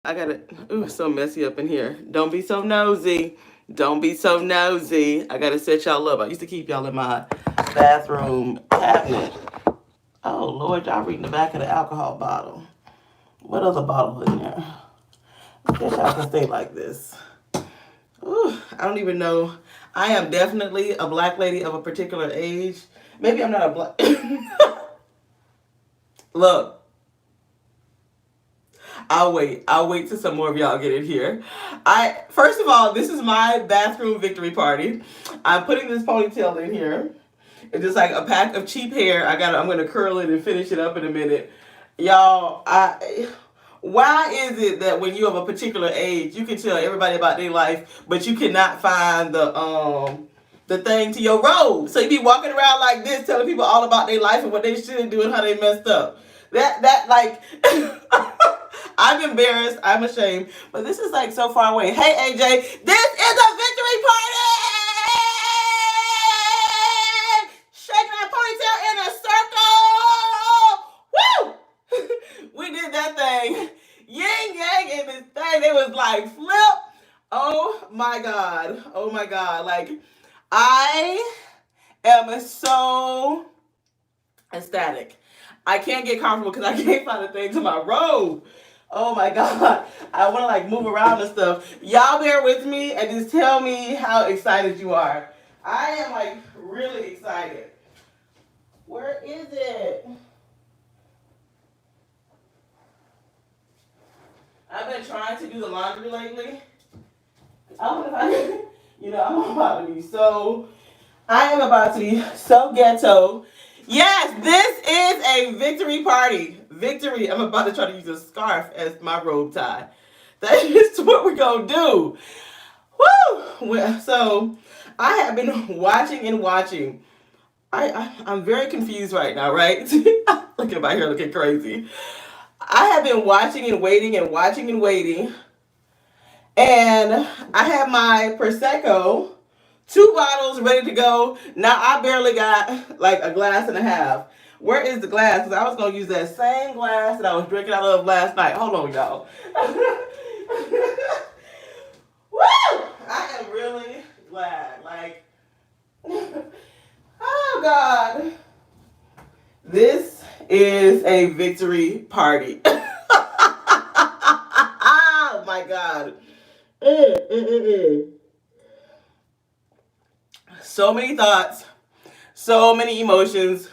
I gotta, ooh, it's so messy up in here. Don't be so nosy. Don't be so nosy. I gotta set y'all up. I used to keep y'all in my bathroom cabinet. Oh, Lord, y'all reading the back of the alcohol bottle. What other bottle in there? I guess y'all can stay like this. Ooh, I don't even know. I am definitely a black lady of a particular age. Maybe I'm not a black. Look, I'll wait. I'll wait till some more of y'all get in here. I first of all, this is my bathroom victory party. I'm putting this ponytail in here. It's just like a pack of cheap hair. I'm gonna curl it and finish it up in a minute. Y'all, why is it that when you have a particular age, you can tell everybody about their life, but you cannot find the thing to your robe? So you be walking around like this, telling people all about their life and what they should do and how they messed up. That like I'm embarrassed, I'm ashamed, but this is like so far away. Hey AJ, this is a victory party! Shaking that ponytail in a circle! Woo! We did that thing. Yin yang in this thing. It was like flip. Oh my god. Oh my god. Like I am so ecstatic. I can't get comfortable because I can't find a thing to my robe. Oh my god. I want to like move around and stuff. Y'all bear with me and just tell me how excited you are. I am like really excited. Where is it? I've been trying to do the laundry lately. I wonder if I can, I'm about to be so, I am about to be so ghetto. Yes, this is a victory party. Victory. I'm about to try to use a scarf as my robe tie. That is what we're going to do. Woo! Well, so I have been watching and watching. I'm very confused right now, right? Look at my hair looking crazy. I have been watching and waiting and watching and waiting. And I have my Prosecco, 2 bottles ready to go. Now I barely got like a glass and a half. Where is the glass? Because I was going to use that same glass that I was drinking out of last night. Hold on, y'all. Woo! I am really glad. Like, oh, God. This is a victory party. Oh, my God. So many thoughts, so many emotions.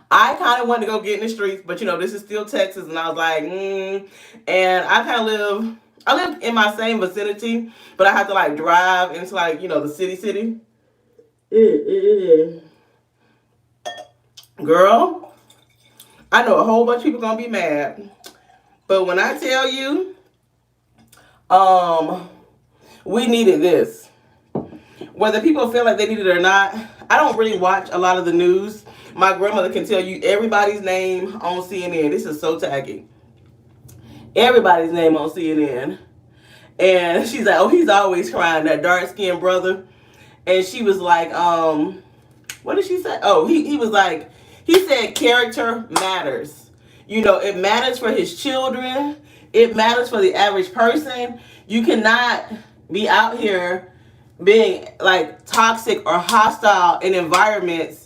I kind of wanted to go get in the streets, but this is still Texas, and I was like, And I kind of I live in my same vicinity, but I have to like drive into like, the city. Girl, I know a whole bunch of people gonna be mad, but when I tell you, we needed this. Whether people feel like they need it or not, I don't really watch a lot of the news. My grandmother can tell you everybody's name on CNN. This is so tacky. Everybody's name on CNN. And she's like, oh, he's always crying, that dark-skinned brother. And she was like, what did she say? Oh, he was like, he said character matters. It matters for his children. It matters for the average person. You cannot be out here being like toxic or hostile in environments.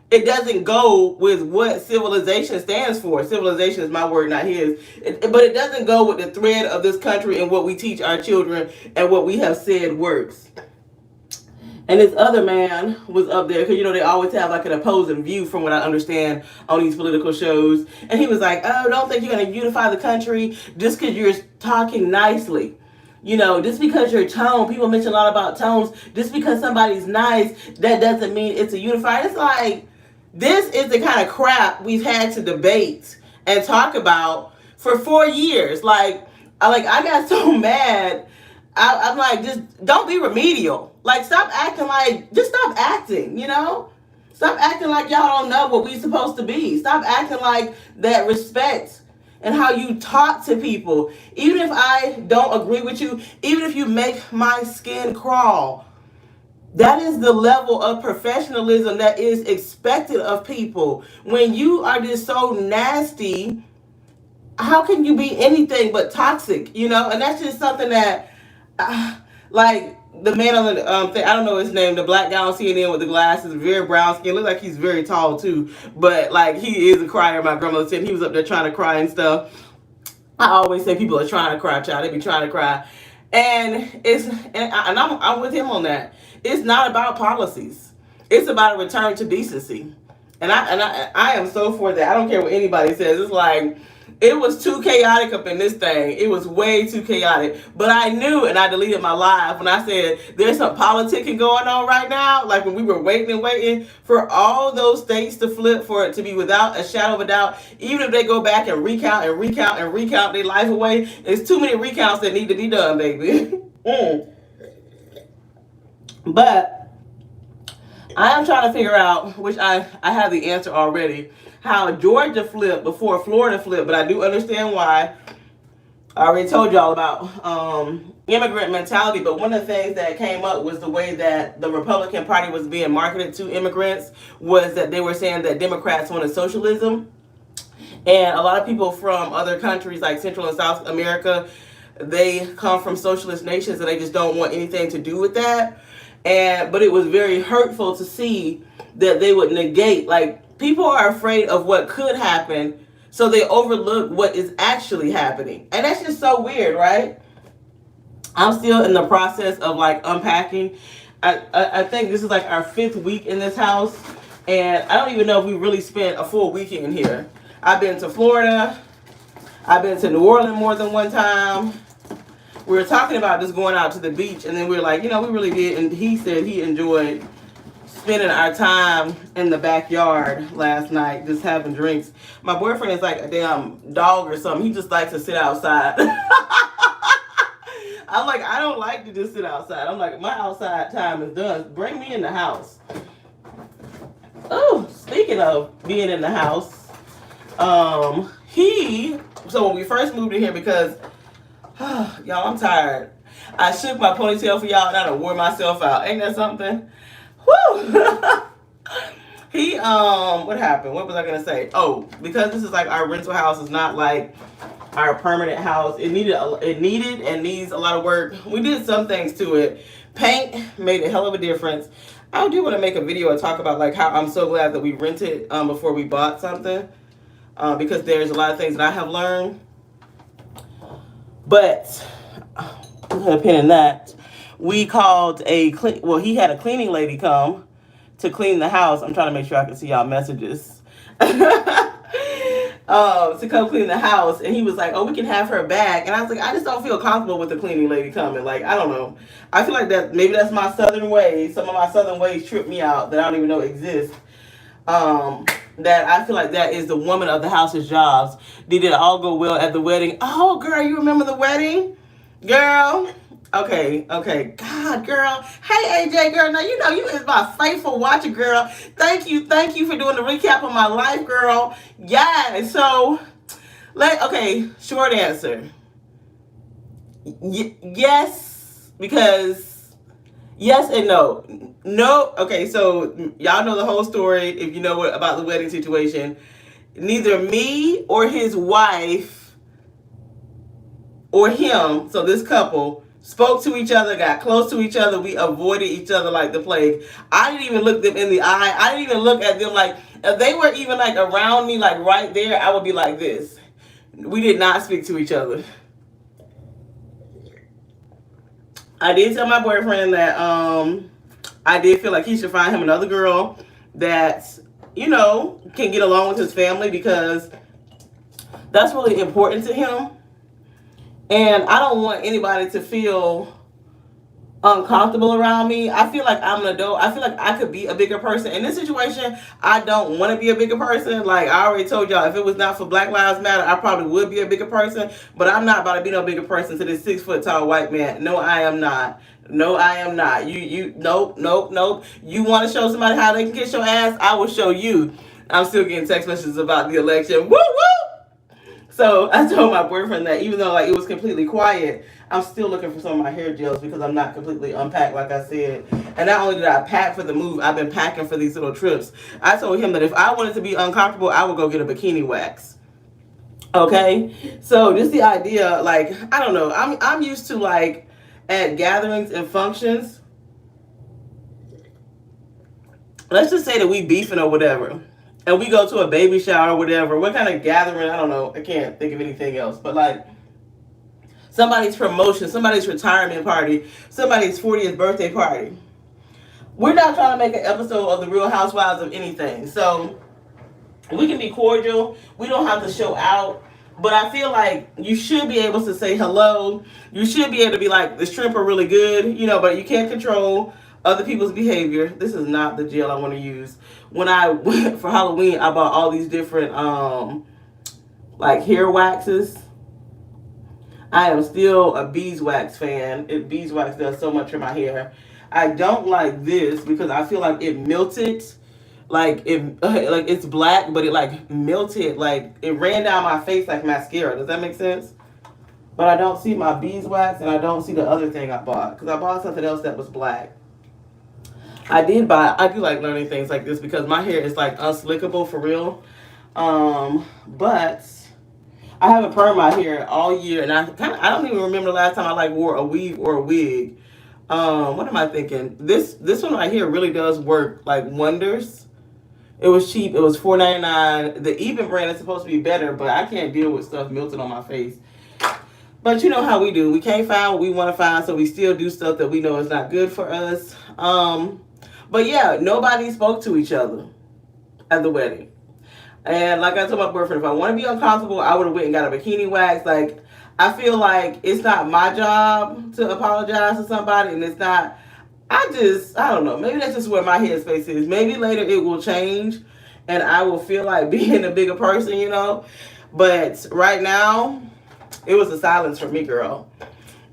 It doesn't go with what civilization stands for. Civilization is my word, not his. But it doesn't go with the thread of this country and what we teach our children and what we have said works. And this other man was up there because they always have like an opposing view from what I understand on these political shows. And he was like, oh, don't think you're going to unify the country just because you're talking nicely. Just because your tone, people mention a lot about tones, just because somebody's nice, that doesn't mean it's a unified. It's like, this is the kind of crap we've had to debate and talk about for 4 years. I got so mad. I'm like, just don't be remedial. Like, stop acting like, just stop acting, Stop acting like y'all don't know what we supposed to be. Stop acting like that respect and how you talk to people. Even if I don't agree with you, even if you make my skin crawl, that is the level of professionalism that is expected of people. When you are just so nasty, how can you be anything but toxic, you know? And that's just something that, like, the man on the thing, I don't know his name, the black guy on CNN with the glasses, very brown skin, looks like he's very tall too, but like he is a crier. My grandmother said he was up there trying to cry and stuff. I always say people are trying to cry, child. They be trying to cry, and I'm with him on that. It's not about policies. It's about a return to decency, and I am so for that. I don't care what anybody says. It's like it was too chaotic up in this thing. It was way too chaotic. But I knew, and I deleted my live when I said there's some politicking going on right now. Like when we were waiting and waiting for all those states to flip, for it to be without a shadow of a doubt. Even if they go back and recount and recount and recount their life away, there's too many recounts that need to be done, baby. But I am trying to figure out, which I have the answer already, how Georgia flipped before Florida flipped, but I do understand why. I already told y'all about immigrant mentality, but one of the things that came up was the way that the Republican Party was being marketed to immigrants was that they were saying that Democrats wanted socialism. And a lot of people from other countries like Central and South America, they come from socialist nations and they just don't want anything to do with that. But it was very hurtful to see that they would negate, like, people are afraid of what could happen, so they overlook what is actually happening. And that's just so weird, right? I'm still in the process of like unpacking. I think this is like our 5th week in this house, and I don't even know if we really spent a full weekend here. I've been to Florida. I've been to New Orleans more than one time. We were talking about just going out to the beach, and then we were like, you know, we really did. And he said he enjoyed spending our time in the backyard last night, just having drinks. My boyfriend is like a damn dog or something. He just likes to sit outside. I'm like, I don't like to just sit outside. I'm like, my outside time is done. Bring me in the house. Oh, speaking of being in the house, so when we first moved in here, because y'all, I'm tired. I shook my ponytail for y'all and I done wore myself out. Ain't that something? Woo! What happened? What was I gonna say? Oh, because this is like our rental house, is not like our permanent house. It needed and needs a lot of work. We did some things to it. Paint made a hell of a difference. I do want to make a video and talk about like how I'm so glad that we rented before we bought something, because there's a lot of things that I have learned. But I'm gonna pin in that. We called he had a cleaning lady come to clean the house. I'm trying to make sure I can see y'all messages. To come clean the house, and he was like, oh, we can have her back. And I was like, I just don't feel comfortable with the cleaning lady coming. Like, I don't know. I feel like that maybe that's my southern ways. Some of my southern ways trip me out that I don't even know exist. That I feel like that is the woman of the house's jobs. Did it all go well at the wedding? Oh, girl, you remember the wedding? Girl. Okay. God, girl. Hey, AJ, girl. Now, you know, you is my faithful watcher, girl. Thank you for doing the recap of my life, girl. Yeah, so, short answer. Yes, because yes and no. No, okay, so y'all know the whole story if you know about the wedding situation. Neither me or his wife or him, so this couple, spoke to each other, got close to each other. We avoided each other like the plague. I didn't even look them in the eye. I didn't even look at them. Like, if they were even like around me, like right there, I would be like this. We did not speak to each other. I did tell my boyfriend that I did feel like he should find him another girl that, you know, can get along with his family, because that's really important to him. And I don't want anybody to feel uncomfortable around me. I feel like I'm an adult. I feel like I could be a bigger person. In this situation, I don't want to be a bigger person. Like I already told y'all, if it was not for Black Lives Matter, I probably would be a bigger person. But I'm not about to be no bigger person to this 6 foot tall white man. No, I am not. No, I am not. Nope. You want to show somebody how they can kiss your ass? I will show you. I'm still getting text messages about the election. Woo! So I told my boyfriend that even though like it was completely quiet, I'm still looking for some of my hair gels because I'm not completely unpacked, like I said. And not only did I pack for the move, I've been packing for these little trips. I told him that if I wanted to be uncomfortable, I would go get a bikini wax. Okay, so just the idea, like, I don't know, I'm used to, like, at gatherings and functions, let's just say that we beefing or whatever, and we go to a baby shower or whatever. What kind of gathering? I don't know. I can't think of anything else. But like somebody's promotion, somebody's retirement party, somebody's 40th birthday party. We're not trying to make an episode of the Real Housewives of anything. So we can be cordial. We don't have to show out. But I feel like you should be able to say hello. You should be able to be like, the shrimp are really good, but you can't control other people's behavior. This is not the gel I want to use. When I went for Halloween, I bought all these different like hair waxes. I am still a beeswax fan. Beeswax does so much for my hair. I don't like this because I feel like it melted, like it like it's black, but it like melted, like it ran down my face like mascara. Does that make sense? But I don't see my beeswax, and I don't see the other thing I bought because I bought something else that was black. I do like learning things like this because my hair is like unslickable for real. But I haven't permed my hair all year, and I don't even remember the last time I like wore a weave or a wig. What am I thinking? This one right here really does work like wonders. It was cheap. It was $4.99. The Even brand is supposed to be better, but I can't deal with stuff melting on my face. But you know how we do. We can't find what we want to find, so we still do stuff that we know is not good for us. But yeah, nobody spoke to each other at the wedding. And like I told my boyfriend, if I want to be uncomfortable, I would have went and got a bikini wax. Like, I feel like it's not my job to apologize to somebody, and it's not. I don't know. Maybe that's just where my headspace is. Maybe later it will change, and I will feel like being a bigger person. But right now, it was a silence for me, girl.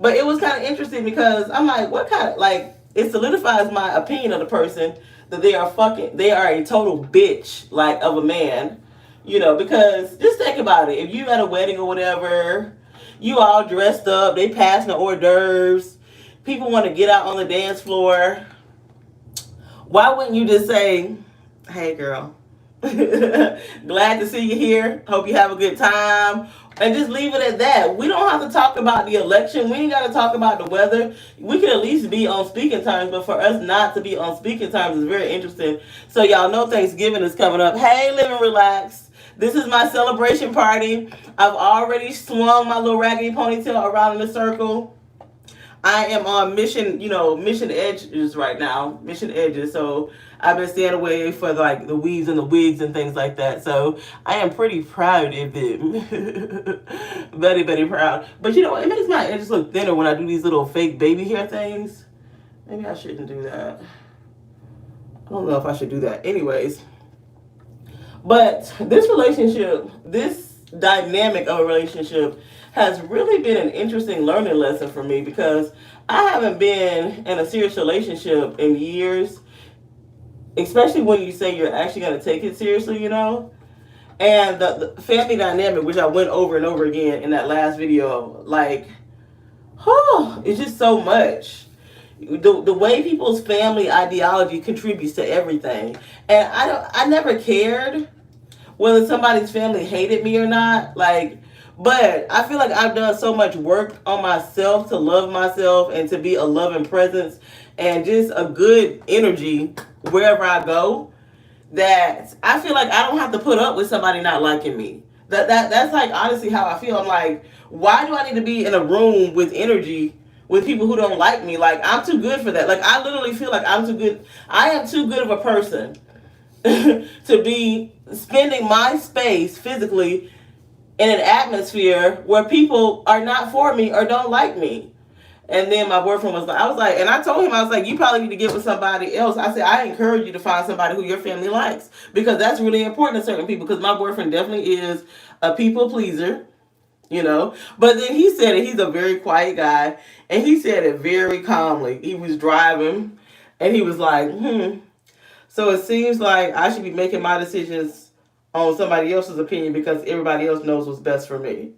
But it was kind of interesting because I'm like, what kind of, like, it solidifies my opinion of the person that they are a total bitch, like, of a man. Because just think about it. If you at a wedding or whatever, you all dressed up, they passing the hors d'oeuvres, people want to get out on the dance floor. Why wouldn't you just say, hey, girl, glad to see you here. Hope you have a good time. And just leave it at that. We don't have to talk about the election. We ain't got to talk about the weather. We can at least be on speaking terms, but for us not to be on speaking terms is very interesting. So y'all know Thanksgiving is coming up. Hey, Live and Relax. This is my celebration party. I've already swung my little raggedy ponytail around in a circle. I am on mission edges right now. Mission edges. So I've been staying away for like the weaves and the wigs and things like that. So I am pretty proud of them. Very, very proud. But it makes my edges look thinner when I do these little fake baby hair things. Maybe I shouldn't do that. I don't know if I should do that. Anyways. But this dynamic of a relationship has really been an interesting learning lesson for me because I haven't been in a serious relationship in years, especially when you say you're actually going to take it seriously. And the family dynamic, which I went over and over again in that last video, like, it's just so much. The way people's family ideology contributes to everything. And I never cared whether somebody's family hated me or not. Like, but I feel like I've done so much work on myself to love myself and to be a loving presence and just a good energy wherever I go, that I feel like I don't have to put up with somebody not liking me. That's like honestly how I feel. I'm like, why do I need to be in a room with energy with people who don't like me? Like, I'm too good for that. Like, I literally feel like I'm too good. I am too good of a person to be spending my space physically in an atmosphere where people are not for me or don't like me. And then my boyfriend was like, and I told him, I was like, you probably need to get with somebody else. I said, I encourage you to find somebody who your family likes because that's really important to certain people because my boyfriend definitely is a people pleaser. But then he said it, he's a very quiet guy, and he said it very calmly. He was driving, and he was like, so it seems like I should be making my decisions on somebody else's opinion because everybody else knows what's best for me.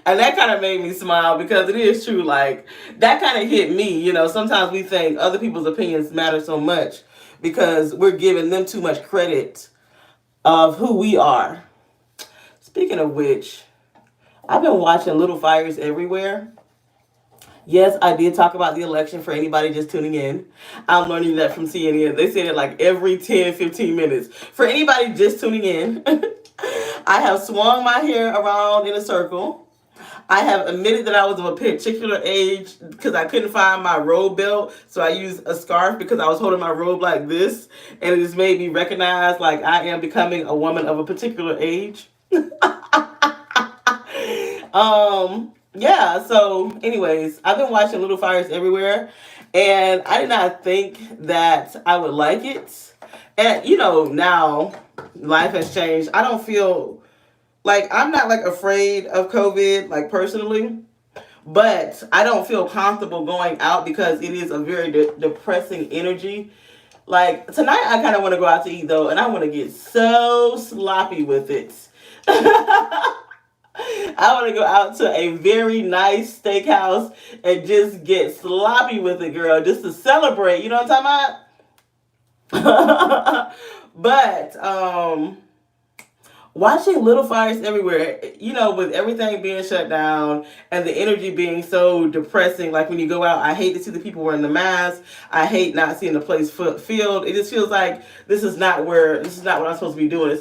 And that kind of made me smile because it is true. Like, that kind of hit me. Sometimes we think other people's opinions matter so much because we're giving them too much credit of who we are. Speaking of which, I've been watching Little Fires Everywhere. Yes, I did talk about the election for anybody just tuning in. I'm learning that from CNN. They say it like every 10, 15 minutes. For anybody just tuning in, I have swung my hair around in a circle. I have admitted that I was of a particular age because I couldn't find my robe belt, so I used a scarf because I was holding my robe like this, and it just made me recognize like I am becoming a woman of a particular age. Yeah, so anyways, I've been watching Little Fires Everywhere, and I did not think that I would like it. And now life has changed. I don't feel like I'm not like afraid of COVID, like personally, but I don't feel comfortable going out because it is a very depressing energy. Like tonight, I kind of want to go out to eat though, and I want to get so sloppy with it. I want to go out to a very nice steakhouse and just get sloppy with it, girl, just to celebrate. You know what I'm talking about? But watching Little Fires Everywhere, with everything being shut down and the energy being so depressing, like when you go out, I hate to see the people wearing the masks. I hate not seeing the place filled. It just feels like this is not what I'm supposed to be doing. It's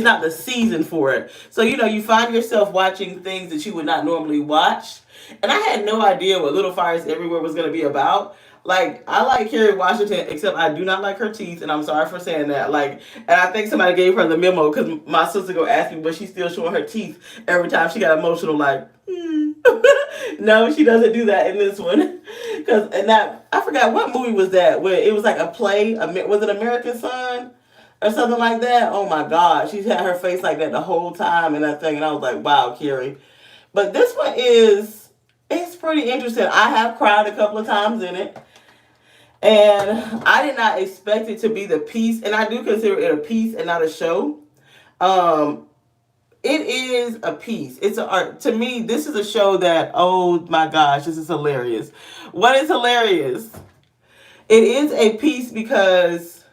not the season for it. So, you find yourself watching things that you would not normally watch. And I had no idea what Little Fires Everywhere was going to be about. Like, I like Kerry Washington, except I do not like her teeth, and I'm sorry for saying that. Like, and I think somebody gave her the memo because my sister go ask me, but she's still showing her teeth every time she got emotional. Like, no, she doesn't do that in this one. I forgot what movie was that where it was like a play. Was it American Son or something like that? Oh my God, she's had her face like that the whole time in that thing, and I was like, wow, Kerry. But this one it's pretty interesting. I have cried a couple of times in it. And I did not expect it to be the piece, and I do consider it a piece and not a show. Um, it is a piece. It's a art. To me, this is a show that, oh my gosh, this is hilarious. What is hilarious? It is a piece because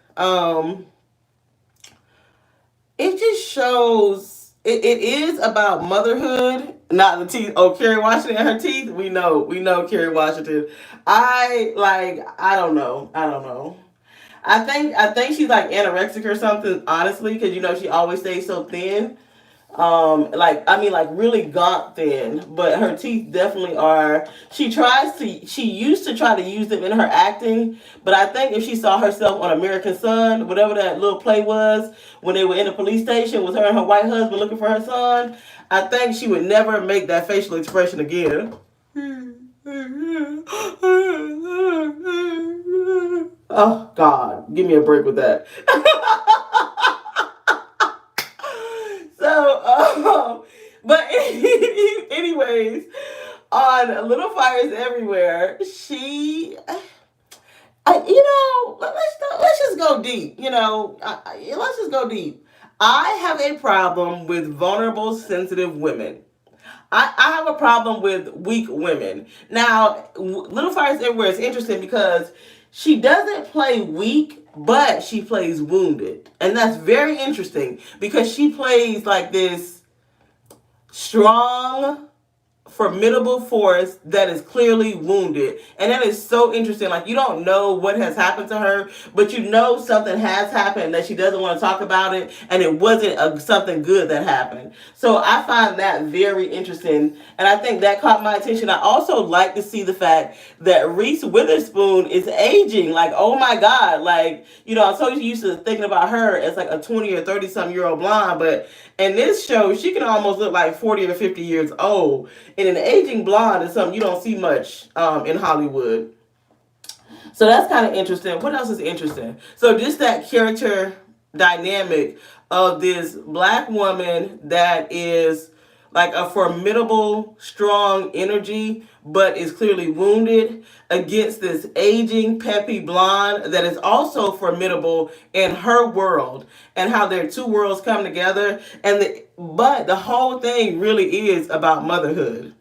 it just shows it is about motherhood, not the teeth. Oh, Kerry Washington and her teeth. We know Kerry Washington. I don't know. I think she's like anorexic or something, honestly, because she always stays so thin. Like really gaunt thin, but her teeth definitely are. She used to try to use them in her acting, but I think if she saw herself on American Son, whatever that little play was, when they were in the police station with her and her white husband looking for her son, I think she would never make that facial expression again. Oh God, give me a break with that. So, but anyways, on Little Fires Everywhere, let's just go deep. Let's just go deep. I have a problem with vulnerable, sensitive women. I have a problem with weak women. Now, Little Fires Everywhere is interesting because she doesn't play weak, but she plays wounded. And that's very interesting because she plays like this strong, formidable force that is clearly wounded. And that is so interesting. Like, you don't know what has happened to her, but something has happened that she doesn't want to talk about it, and it wasn't something good that happened. So I find that very interesting, and I think that caught my attention. I also like to see the fact that Reese Witherspoon is aging. Like, oh my God. Like, I'm so used to thinking about her as like a 20 or 30 some year old blonde, but in this show, she can almost look like 40 or 50 years old. And an aging blonde is something you don't see much in Hollywood. So that's kind of interesting. What else is interesting? So just that character dynamic of this black woman that is like a formidable, strong energy, but is clearly wounded against this aging, peppy blonde that is also formidable in her world, and how their two worlds come together. But the whole thing really is about motherhood.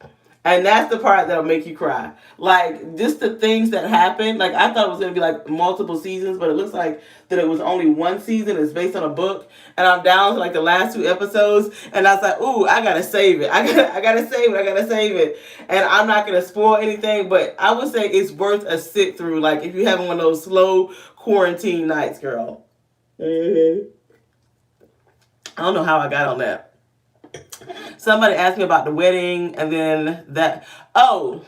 And that's the part that'll make you cry. Like, just the things that happen. Like, I thought it was going to be like multiple seasons, but it looks like that it was only one season. It's based on a book. And I'm down to like the last two episodes. And I was like, ooh, I got to save it. I gotta save it. I got to save it. And I'm not going to spoil anything, but I would say it's worth a sit through. Like, if you're having one of those slow quarantine nights, girl. Mm-hmm. I don't know how I got on that. Somebody asked me about the wedding, and then that. Oh,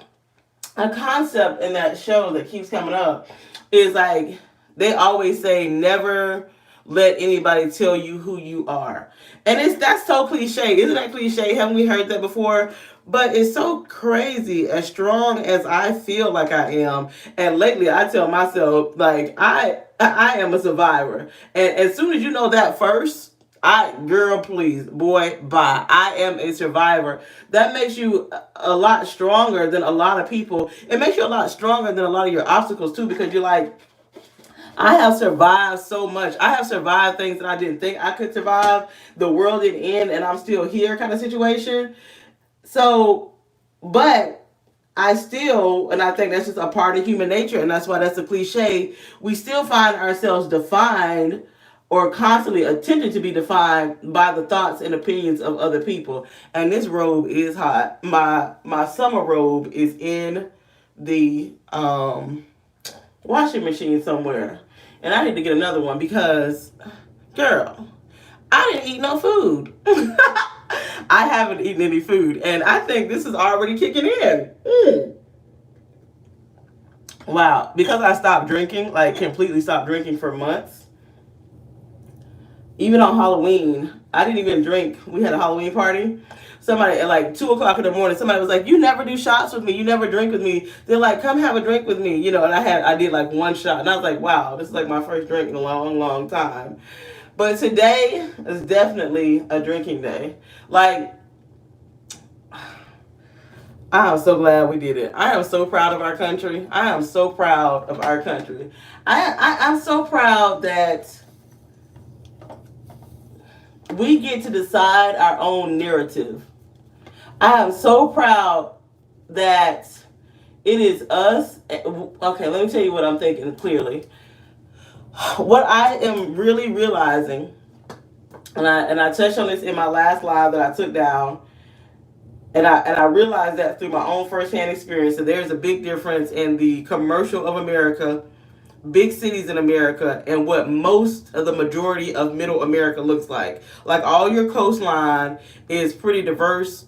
a concept in that show that keeps coming up is like they always say never let anybody tell you who you are. And that's so cliche. Isn't that cliche? Haven't we heard that before? But it's so crazy. As strong as I feel like I am, and lately I tell myself like I am a survivor. And as soon as you know that first, girl, please, boy, bye. I am a survivor. That makes you a lot stronger than a lot of people. It makes you a lot stronger than a lot of your obstacles too, because you're like, I have survived so much. I have survived things that I didn't think I could survive. The world didn't end and I'm still here kind of situation. So, but I still, and I think that's just a part of human nature, and that's why that's a cliche. We still find ourselves defined or constantly attempting to be defined by the thoughts and opinions of other people. And this robe is hot. My summer robe is in the washing machine somewhere. And I need to get another one because, girl, I didn't eat no food. I haven't eaten any food. And I think this is already kicking in. Wow. Because I stopped drinking, like completely stopped drinking for months. Even on Halloween, I didn't even drink. We had a Halloween party. Somebody at like 2 o'clock in the morning, somebody was like, "You never do shots with me. You never drink with me." They're like, "Come have a drink with me," And I did like one shot, and I was like, "Wow, this is like my first drink in a long, long time." But today is definitely a drinking day. Like, I am so glad we did it. I am so proud of our country. I am so proud of our country. I'm so proud that we get to decide our own narrative. I am so proud that it is us. Okay, let me tell you what I'm thinking clearly. What I am really realizing, and I touched on this in my last live that I took down, and I realized that through my own firsthand experience that there's a big difference in the commercial of America, big cities in America, and what most of the majority of middle America looks like. Like, all your coastline is pretty diverse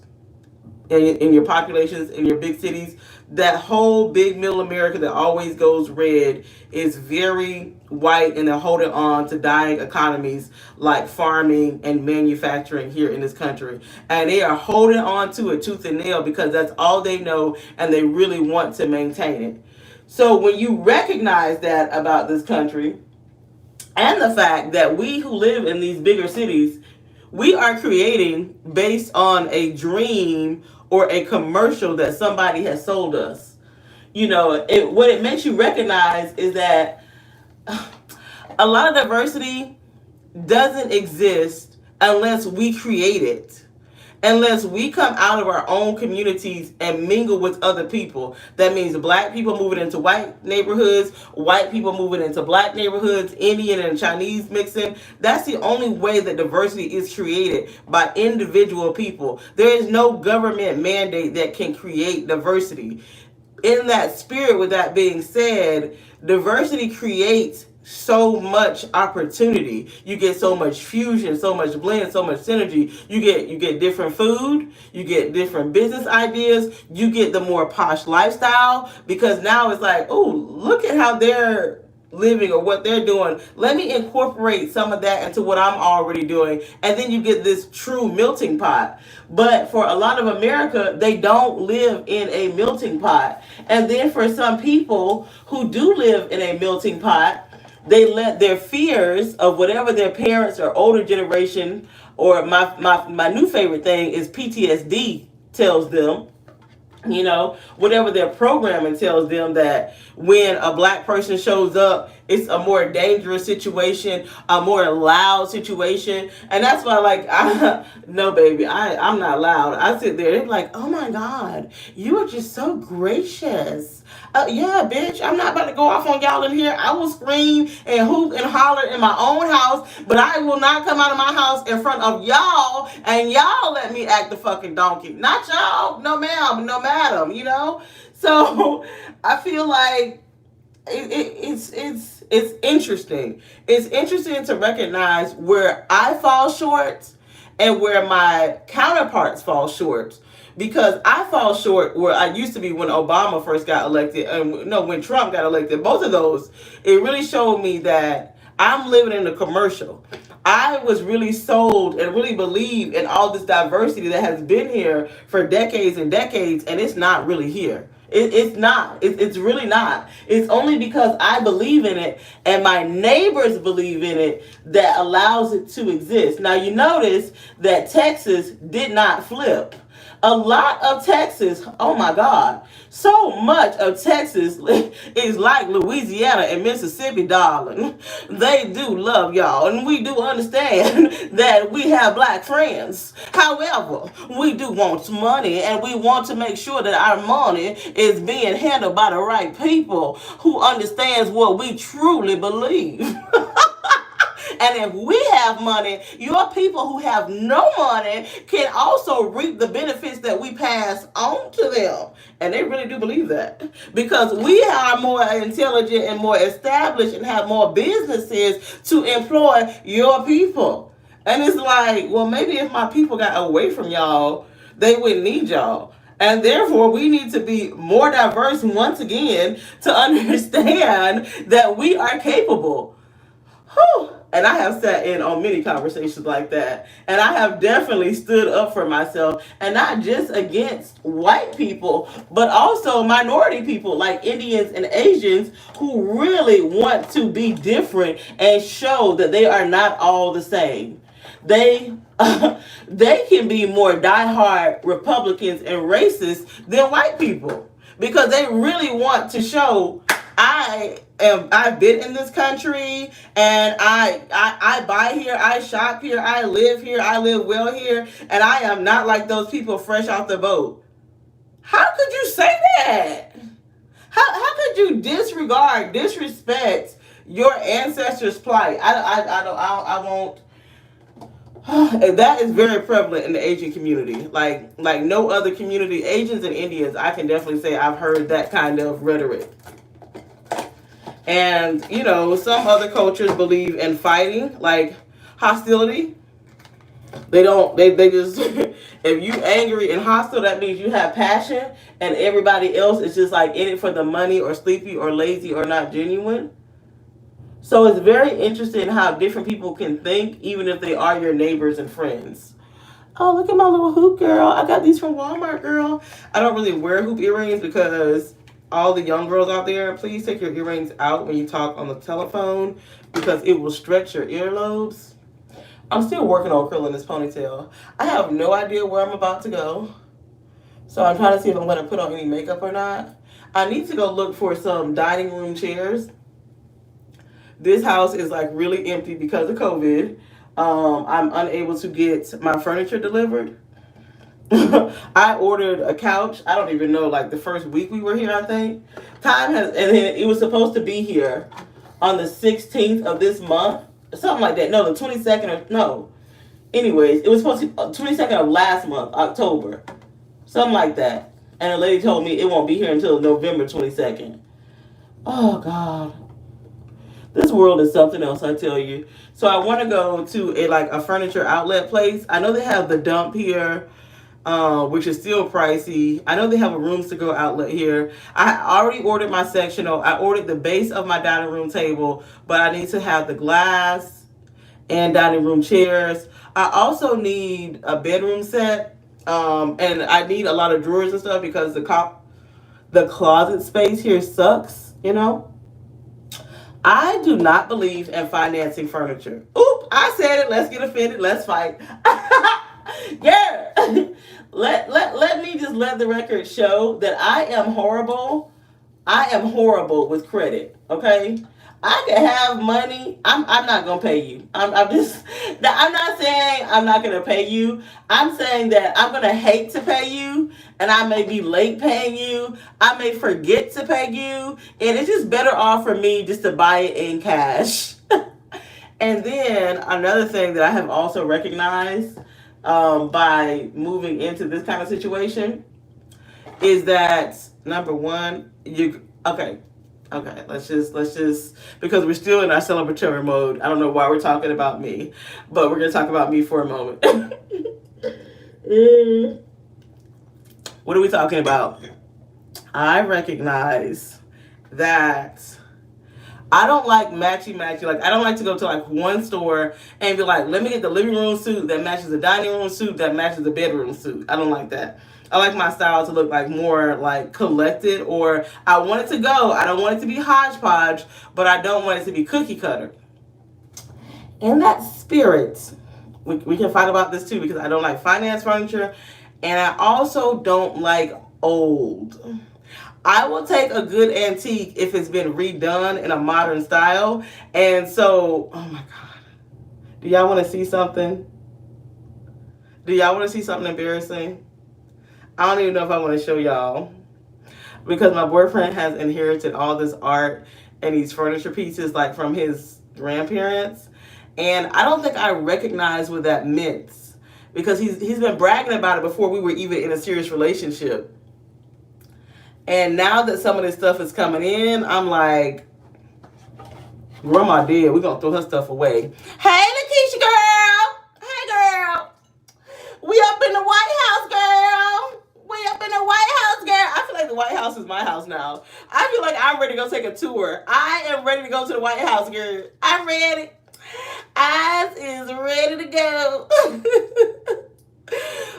in your populations in your big cities. That whole big middle America that always goes red is very white, and they're holding on to dying economies like farming and manufacturing here in this country. And they are holding on to it tooth and nail because that's all they know, and they really want to maintain it. So when you recognize that about this country, and the fact that we who live in these bigger cities, we are creating based on a dream or a commercial that somebody has sold us. What it makes you recognize is that a lot of diversity doesn't exist unless we create it. Unless we come out of our own communities and mingle with other people. That means black people moving into white neighborhoods, white people moving into black neighborhoods, Indian and Chinese mixing. That's the only way that diversity is created, by individual people. There is no government mandate that can create diversity. In that spirit, with that being said, diversity creates so much opportunity. You get so much fusion, so much blend, so much synergy. You get different food, you get different business ideas, you get the more posh lifestyle, because now it's like, oh, look at how they're living or what they're doing. Let me incorporate some of that into what I'm already doing. And then you get this true melting pot. But for a lot of America, they don't live in a melting pot. And then for some people who do live in a melting pot, they let their fears of whatever their parents or older generation, or my new favorite thing is PTSD tells them, whatever their programming tells them, that when a black person shows up, it's a more dangerous situation, a more loud situation. And that's why, like, no, baby, I'm not loud. I sit there, they're like, oh my God, you are just so gracious. Yeah, bitch, I'm not about to go off on y'all in here. I will scream and hoop and holler in my own house, but I will not come out of my house in front of y'all and y'all let me act the fucking donkey. Not y'all, no ma'am, no madam, you know? So I feel like it's interesting. It's interesting to recognize where I fall short and where my counterparts fall short. Because I fall short where I used to be when Obama first got elected, and no, when Trump got elected. Both of those, it really showed me that I'm living in a commercial. I was really sold and really believed in all this diversity that has been here for decades and decades, and it's not really here. It's not. It's really not. It's only because I believe in it and my neighbors believe in it that allows it to exist. Now, you notice that Texas did not flip. A lot of Texas, oh my God, so much of Texas is like Louisiana and Mississippi, darling. They do love y'all, and we do understand that we have black friends. However, we do want money, and we want to make sure that our money is being handled by the right people who understands what we truly believe. And if we have money, your people who have no money can also reap the benefits that we pass on to them. And they really do believe that. Because we are more intelligent and more established and have more businesses to employ your people. And it's like, well, maybe if my people got away from y'all, they wouldn't need y'all. And therefore, we need to be more diverse once again to understand that we are capable. Whew. And I have sat in on many conversations like that. And I have definitely stood up for myself. And not just against white people, but also minority people like Indians and Asians who really want to be different and show that they are not all the same. They they can be more diehard Republicans and racists than white people because they really want to show I've been in this country and I buy here, I shop here, I live well here, and I am not like those people fresh off the boat. How could you say that? How could you disrespect your ancestors' plight? I won't. And that is very prevalent in the Asian community. Like no other community, Asians and Indians, I can definitely say I've heard that kind of rhetoric. And, you know, some other cultures believe in fighting, like hostility. They just, if you angry and hostile, that means you have passion, and everybody else is just like in it for the money or sleepy or lazy or not genuine. So it's very interesting how different people can think, even if they are your neighbors and friends. Oh, look at my little hoop, girl. I got these from Walmart, girl. I don't really wear hoop earrings because all the young girls out there, please take your earrings out when you talk on the telephone because it will stretch your earlobes. I'm still working on curling this ponytail. I have no idea where I'm about to go. So I'm trying to see if I'm going to put on any makeup or not. I need to go look for some dining room chairs. This house is like really empty because of COVID. I'm unable to get my furniture delivered. I ordered a couch. I don't even know, like the first week we were here, I think. And then it was supposed to be here on the 16th of this month. Something like that. No, the 22nd or no. Anyways, it was supposed to be 22nd of last month, October. Something like that. And the lady told me it won't be here until November 22nd. Oh, God. This world is something else, I tell you. So I want to go to a furniture outlet place. I know they have the Dump here, which is still pricey. I know they have a Rooms to Go outlet here. I already ordered my sectional. I ordered the base of my dining room table, but I need to have the glass and dining room chairs. I also need a bedroom set, and I need a lot of drawers and stuff because the closet space here sucks, you know. I do not believe in financing furniture. Oop, I said it. Let's get offended. Let's fight. Yeah. Let me just let the record show that I am horrible. I am horrible with credit, okay? I can have money. I'm not gonna pay you. I'm just. I'm not saying I'm not gonna pay you. I'm saying that I'm gonna hate to pay you, and I may be late paying you. I may forget to pay you, and it's just better off for me just to buy it in cash. And then another thing that I have also recognized by moving into this kind of situation is that number one, you okay. Okay, let's just because we're still in our celebratory mode. I don't know why we're talking about me, but we're gonna talk about me for a moment. Mm, what are we talking about? I recognize that I don't like matchy matchy. Like I don't like to go to like one store and be like, let me get the living room suit that matches the dining room suit that matches the bedroom suit. I don't like that. I like my style to look like more like collected, or I want it to go. I don't want it to be hodgepodge, but I don't want it to be cookie cutter. In that spirit, we can fight about this too because I don't like finance furniture, and I also don't like old. I will take a good antique if it's been redone in a modern style. And so, oh my God. Do y'all want to see something? Do y'all want to see something embarrassing? I don't even know if I want to show y'all. Because my boyfriend has inherited all this art and these furniture pieces like from his grandparents. And I don't think I recognize what that meant. Because he's been bragging about it before we were even in a serious relationship. And now that some of this stuff is coming in, I'm like, Grandma dead. We're going to throw her stuff away. Hey, Lakeisha girl. Hey, girl. We up in the White House, girl. We up in the White House, girl. I feel like the White House is my house now. I feel like I'm ready to go take a tour. I am ready to go to the White House, girl. I'm ready. Eyes is ready to go.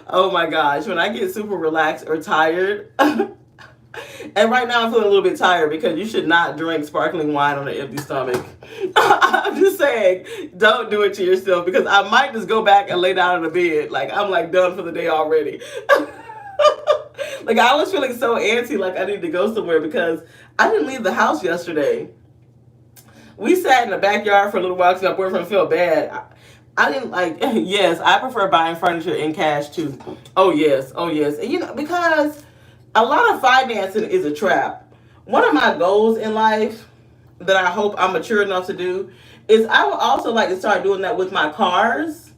Oh, my gosh. When I get super relaxed or tired... And right now I'm feeling a little bit tired because you should not drink sparkling wine on an empty stomach. I'm just saying, don't do it to yourself because I might just go back and lay down in the bed. Like I'm like done for the day already. Like I was feeling so antsy, like I need to go somewhere because I didn't leave the house yesterday. We sat in the backyard for a little while because my boyfriend felt bad. I didn't like, yes, I prefer buying furniture in cash too. Oh yes, oh yes. And, because a lot of financing is a trap. One of my goals in life that I hope I'm mature enough to do is I would also like to start doing that with my cars.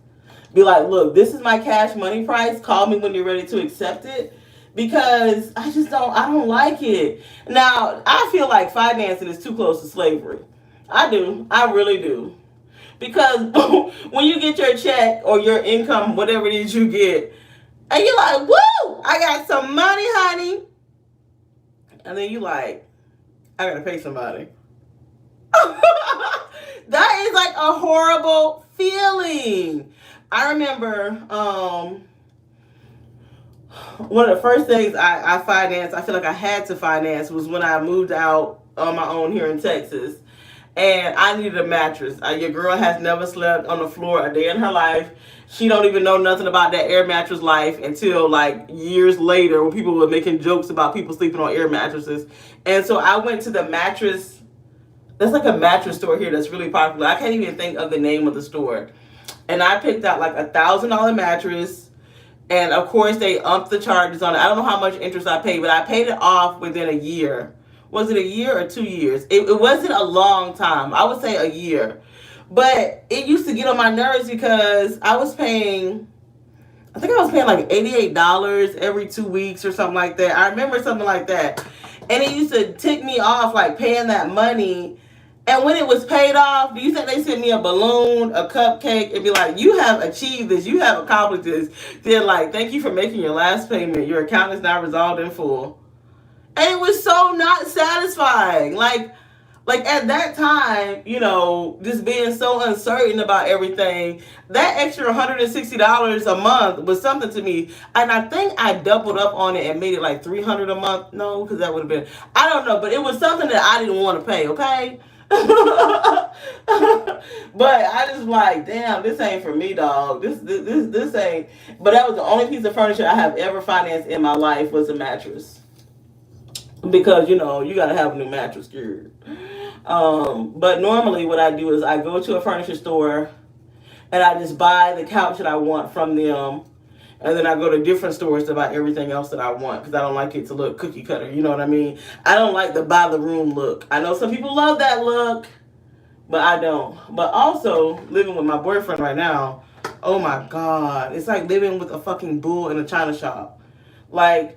Be like, look, this is my cash money price. Call me when you're ready to accept it. Because I don't like it. Now, I feel like financing is too close to slavery. I do. I really do. Because when you get your check or your income, whatever it is you get, and you're like, woo, I got some money, honey. And then you like, I gotta pay somebody. That is like a horrible feeling. I remember one of the first things I financed, I feel like I had to finance, was when I moved out on my own here in Texas. And I needed a mattress. Your girl has never slept on the floor a day in her life. She don't even know nothing about that air mattress life until like years later when people were making jokes about people sleeping on air mattresses. And so I went to the mattress. There's like a mattress store here that's really popular. I can't even think of the name of the store. And I picked out like $1,000 mattress. And of course they upped the charges on it. I don't know how much interest I paid, but I paid it off within a year. Was it a year or 2 years? It wasn't a long time. I would say a year. But it used to get on my nerves because I was paying like $88 every 2 weeks or something like that. I remember something like that. And it used to tick me off like paying that money. And when it was paid off, do you think they sent me a balloon, a cupcake, and be like, you have achieved this, you have accomplished this. They're like, thank you for making your last payment. Your account is now resolved in full. And it was so not satisfying. Like at that time, just being so uncertain about everything, that extra $160 a month was something to me. And I think I doubled up on it and made it like $300 a month. No, because that would have been, I don't know, but it was something that I didn't want to pay, okay? But I just like, damn, this ain't for me, dog. This ain't. But that was the only piece of furniture I have ever financed in my life was a mattress. Because, you gotta have a new mattress, girl. But normally what I do is I go to a furniture store and I just buy the couch that I want from them. And then I go to different stores to buy everything else that I want because I don't like it to look cookie cutter. You know what I mean? I don't like the buy the room look. I know some people love that look, but I don't. But also, living with my boyfriend right now, oh my God. It's like living with a fucking bull in a china shop. Like,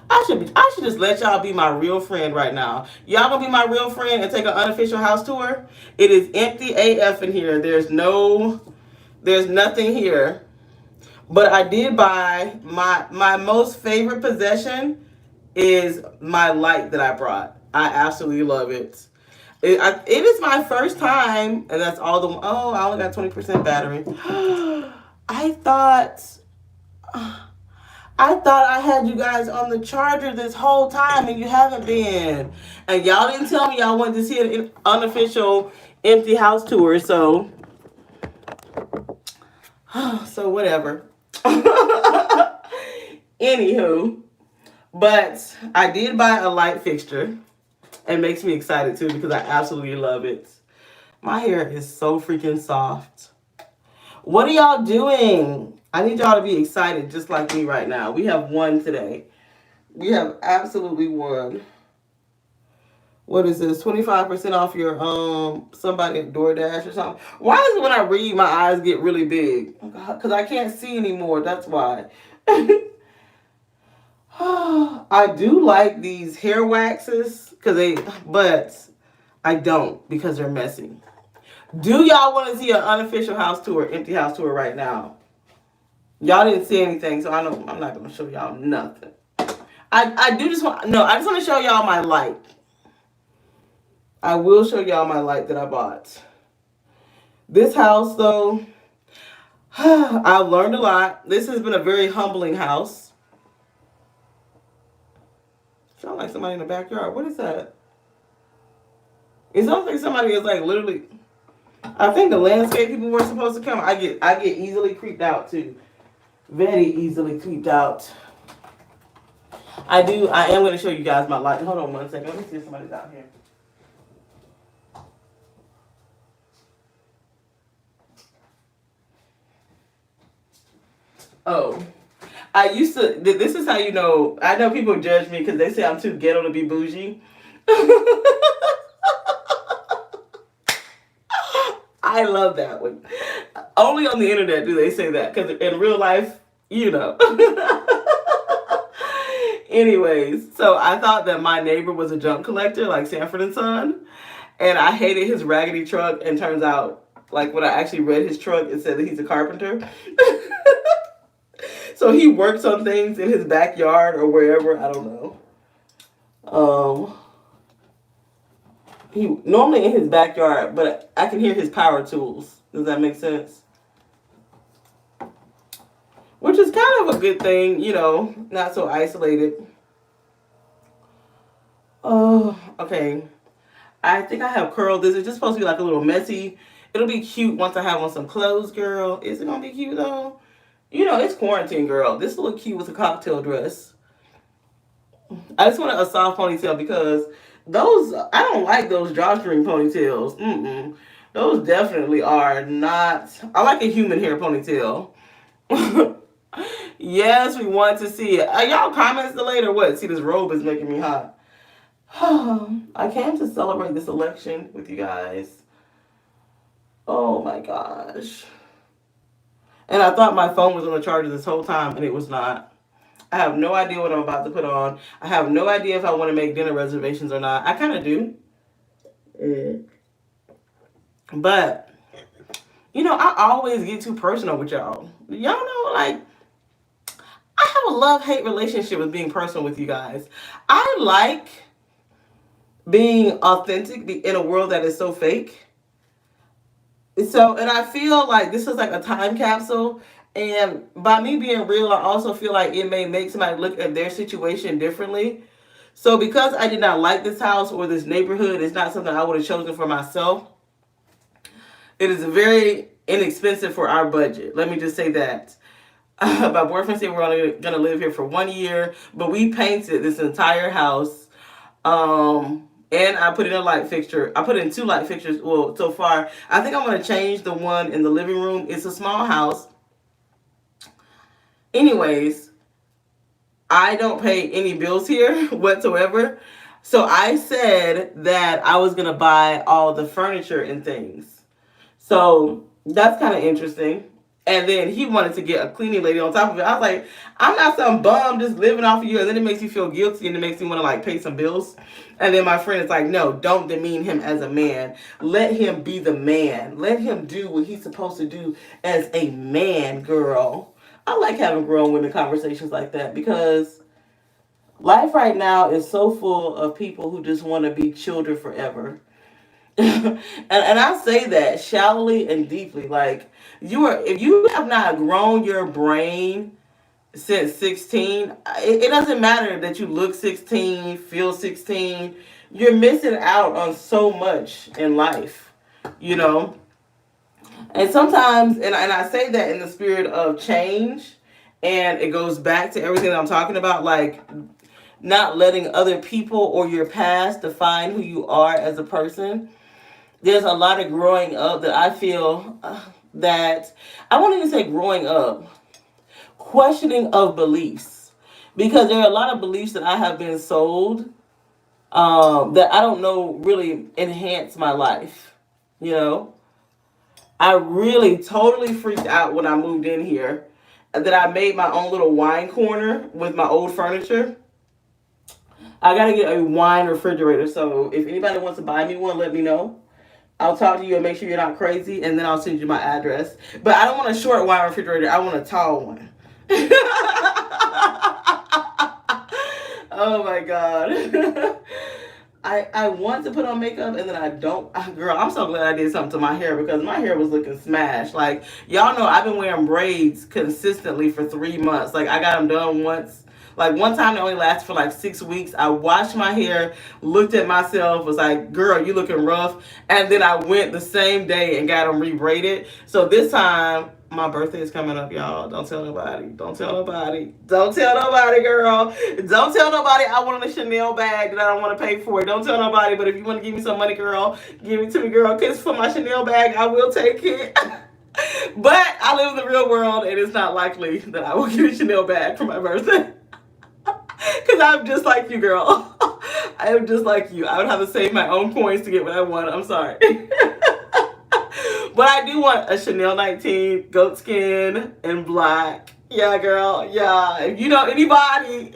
I should just let y'all be my real friend right now. Y'all gonna be my real friend and take an unofficial house tour? It is empty AF in here. There's nothing here. But I did buy my most favorite possession is my light that I brought. I absolutely love it. It is my first time, and that's all the. Oh, I only got 20% battery. I thought I thought I had you guys on the charger this whole time, and you haven't been. And y'all didn't tell me y'all wanted to see an unofficial empty house tour. So so whatever. Anywho, but I did buy a light fixture. It makes me excited too because I absolutely love it. My hair is so freaking soft. What are y'all doing? I need y'all to be excited just like me right now. We have one today. We have absolutely one. What is this? 25% off your somebody at DoorDash or something. Why is it when I read my eyes get really big? Because I can't see anymore. That's why. I do like these hair waxes but I don't because they're messy. Do y'all want to see an unofficial house tour, empty house tour right now? Y'all didn't see anything, so I'm not gonna show y'all nothing. I just want to show y'all my light. I will show y'all my light that I bought. This house though, I've learned a lot. This has been a very humbling house. Sound like somebody in the backyard. What is that? It sounds like somebody is like literally. I think the landscape people were supposed to come. I get easily creeped out too. Very easily creeped out. I am going to show you guys my light. Hold on one second. Let me see if somebody's out here. Oh. This is how you know. I know people judge me because they say I'm too ghetto to be bougie. I love that one. Only on the internet do they say that because in real life, you know. Anyways, so I thought that my neighbor was a junk collector like Sanford and Son, and I hated his raggedy truck, and turns out, like when I actually read his truck, it said that he's a carpenter. So he works on things in his backyard or wherever, I don't know. He normally in his backyard, but I can hear his power tools. Does that make sense? Which is kind of a good thing, you know, not so isolated. Oh, okay. I think I have curled this. It's just supposed to be like a little messy. It'll be cute once I have on some clothes, girl. Is it gonna be cute though? You know, it's quarantine, girl. This will look cute with a cocktail dress. I just want a soft ponytail because I don't like those drawstring ponytails. Those definitely are not. I like a human hair ponytail. Yes, we want to see it. Y'all comments delayed or what? See, this robe is making me hot. I came to celebrate this election with you guys. Oh my gosh. And I thought my phone was on the charger this whole time, and it was not. I have no idea what I'm about to put on. I have no idea if I want to make dinner reservations or not. I kind of do. But, you know, I always get too personal with y'all. Y'all know, like, I have a love-hate relationship with being personal with you guys. I like being authentic in a world that is so fake. So, and I feel like this is like a time capsule. And by me being real, I also feel like it may make somebody look at their situation differently. So because I did not like this house or this neighborhood, it's not something I would have chosen for myself. It is very inexpensive for our budget. Let me just say that. My boyfriend said we're only going to live here for 1 year, but we painted this entire house. And I put in a light fixture. I put in two light fixtures. Well, so far, I think I'm going to change the one in the living room. It's a small house. Anyways, I don't pay any bills here whatsoever. So I said that I was going to buy all the furniture and things. So that's kind of interesting. And then he wanted to get a cleaning lady on top of it. I was like, I'm not some bum just living off of you. And then it makes you feel guilty and it makes me want to like pay some bills. And then my friend is like, no, don't demean him as a man. Let him be the man. Let him do what he's supposed to do as a man, girl. I like having grown women conversations like that because life right now is so full of people who just want to be children forever. And I say that shallowly and deeply. Like you are, if you have not grown your brain since 16, it doesn't matter that you look 16, feel 16. You're missing out on so much in life, you know. And sometimes, and I say that in the spirit of change, and it goes back to everything that I'm talking about, like not letting other people or your past define who you are as a person. There's a lot of growing up that I feel that I won't even say growing up, questioning of beliefs, because there are a lot of beliefs that I have been sold that I don't know really enhance my life. You know, I really totally freaked out when I moved in here that I made my own little wine corner with my old furniture. I gotta get a wine refrigerator. So if anybody wants to buy me one, let me know. I'll talk to you and make sure you're not crazy, and then I'll send you my address. But I don't want a short wine refrigerator. I want a tall one. Oh my god. I want to put on makeup and then I don't. Girl, I'm so glad I did something to my hair because my hair was looking smashed. Like, y'all know I've been wearing braids consistently for 3 months. Like, I got them done once. Like, one time it only lasted for like 6 weeks. I washed my hair, looked at myself, was like, girl, you looking rough. And then I went the same day and got them rebraided. So this time, my birthday is coming up, y'all. Don't tell nobody. Don't tell nobody. Don't tell nobody, girl. Don't tell nobody I want a Chanel bag that I don't want to pay for. Don't tell nobody. But if you want to give me some money, girl, give it to me, girl. Because for my Chanel bag, I will take it. But I live in the real world, and it's not likely that I will get a Chanel bag for my birthday. Because I'm just like you, girl. I am just like you. I would have to save my own coins to get what I want. I'm sorry. But I do want a Chanel 19 goat skin and black. Yeah, girl. Yeah. If you know anybody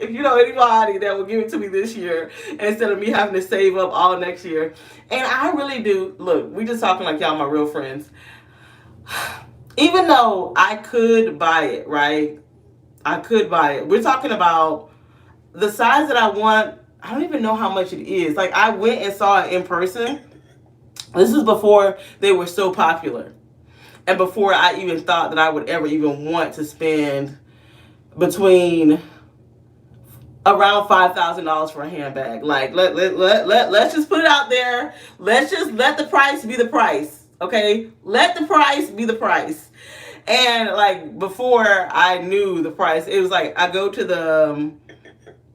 that will give it to me this year instead of me having to save up all next year. And I really do. Look, we just talking like y'all my real friends. Even though I could buy it, right? I could buy it. We're talking about the size that I want. I don't even know how much it is. Like, I went and saw it in person. This is before they were so popular. And before I even thought that I would ever even want to spend between around $5,000 for a handbag. Like, let's just put it out there. Let's just let the price be the price. Okay? Let the price be the price. And like before I knew the price, it was like I go to the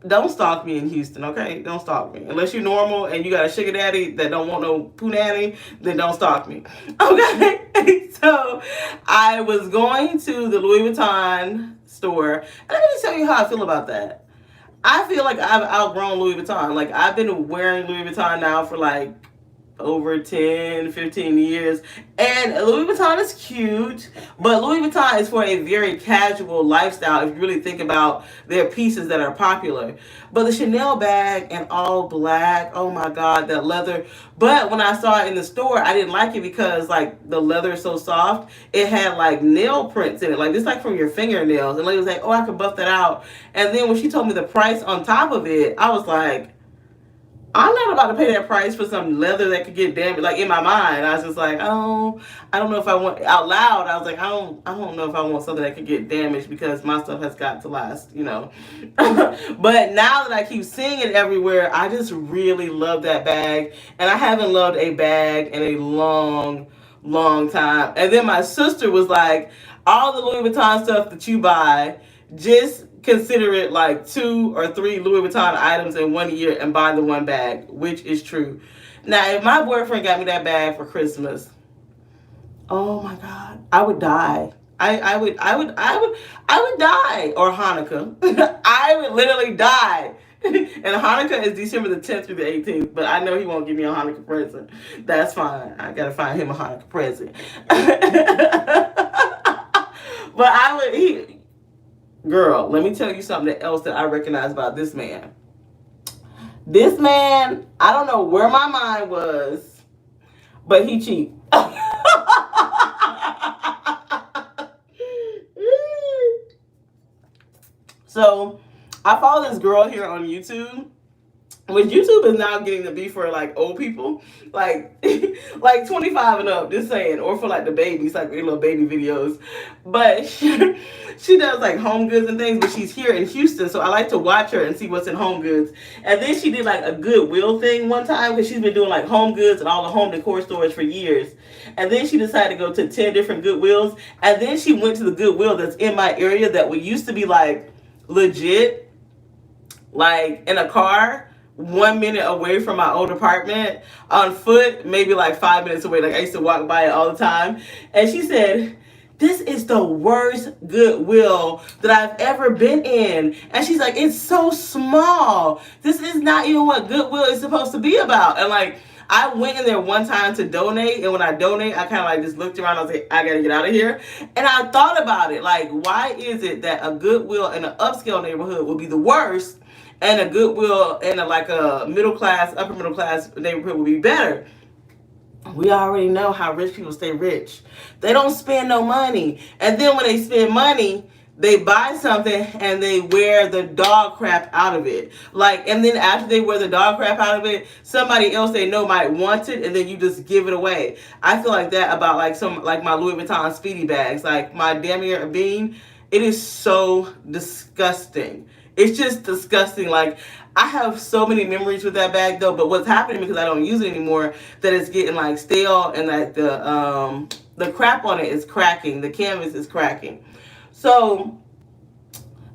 don't stalk me in Houston, okay? Don't stalk me. Unless you're normal and you got a sugar daddy that don't want no poo nanny, then don't stalk me. Okay? So I was going to the Louis Vuitton store. And let me tell you how I feel about that. I feel like I've outgrown Louis Vuitton. Like, I've been wearing Louis Vuitton now for like over 10, 15 years. And Louis Vuitton is cute, but Louis Vuitton is for a very casual lifestyle if you really think about their pieces that are popular. But the Chanel bag and all black, oh my God, that leather. But when I saw it in the store, I didn't like it because like the leather is so soft. It had like nail prints in it, like just like from your fingernails. And lady was like, oh, I could buff that out. And then when she told me the price on top of it, I was like, I'm not about to pay that price for some leather that could get damaged. Like, in my mind, I was just like, oh, I don't know if I want, out loud, I was like, I don't know if I want something that could get damaged because my stuff has got to last, you know. But now that I keep seeing it everywhere, I just really love that bag. And I haven't loved a bag in a long, long time. And then my sister was like, all the Louis Vuitton stuff that you buy, just consider it like 2 or 3 Louis Vuitton items in 1 year and buy the one bag, which is true. Now, if my boyfriend got me that bag for Christmas, oh my God, I would die. I would die. Or Hanukkah. I would literally die. And Hanukkah is December the 10th through the 18th, but I know he won't give me a Hanukkah present. That's fine. I gotta find him a Hanukkah present. But girl, let me tell you something else that I recognize about this man. This man, I don't know where my mind was, but he cheap. So, I follow this girl here on YouTube, which YouTube is now getting to be for like old people, like like 25 and up, just saying, or for like the babies, like little baby videos. But she does like home goods and things, but she's here in Houston, so I like to watch her and see what's in home goods. And then she did like a Goodwill thing one time, because she's been doing like home goods and all the home decor stores for years. And then she decided to go to 10 different Goodwills, and then she went to the Goodwill that's in my area that we used to be like legit, like in a car 1 minute away from my old apartment, on foot maybe like 5 minutes away. Like I used to walk by it all the time. And she said, this is the worst Goodwill that I've ever been in. And she's like, it's so small. This is not even what Goodwill is supposed to be about. And like, I went in there one time to donate, and when I donate, I kind of like just looked around. I was like, I gotta get out of here. And I thought about it, like, why is it that a Goodwill in an upscale neighborhood would be the worst, and a Goodwill in like a middle class, upper middle class neighborhood would be better? We already know how rich people stay rich. They don't spend no money. And then when they spend money, they buy something and they wear the dog crap out of it. Like, and then after they wear the dog crap out of it, somebody else they know might want it, and then you just give it away. I feel like that about like my Louis Vuitton Speedy bags, like my Damier Bean. It is so disgusting. It's just disgusting. Like, I have so many memories with that bag though, but what's happening, because I don't use it anymore, that it's getting like stale, and like the crap on it is cracking. The canvas is cracking. So,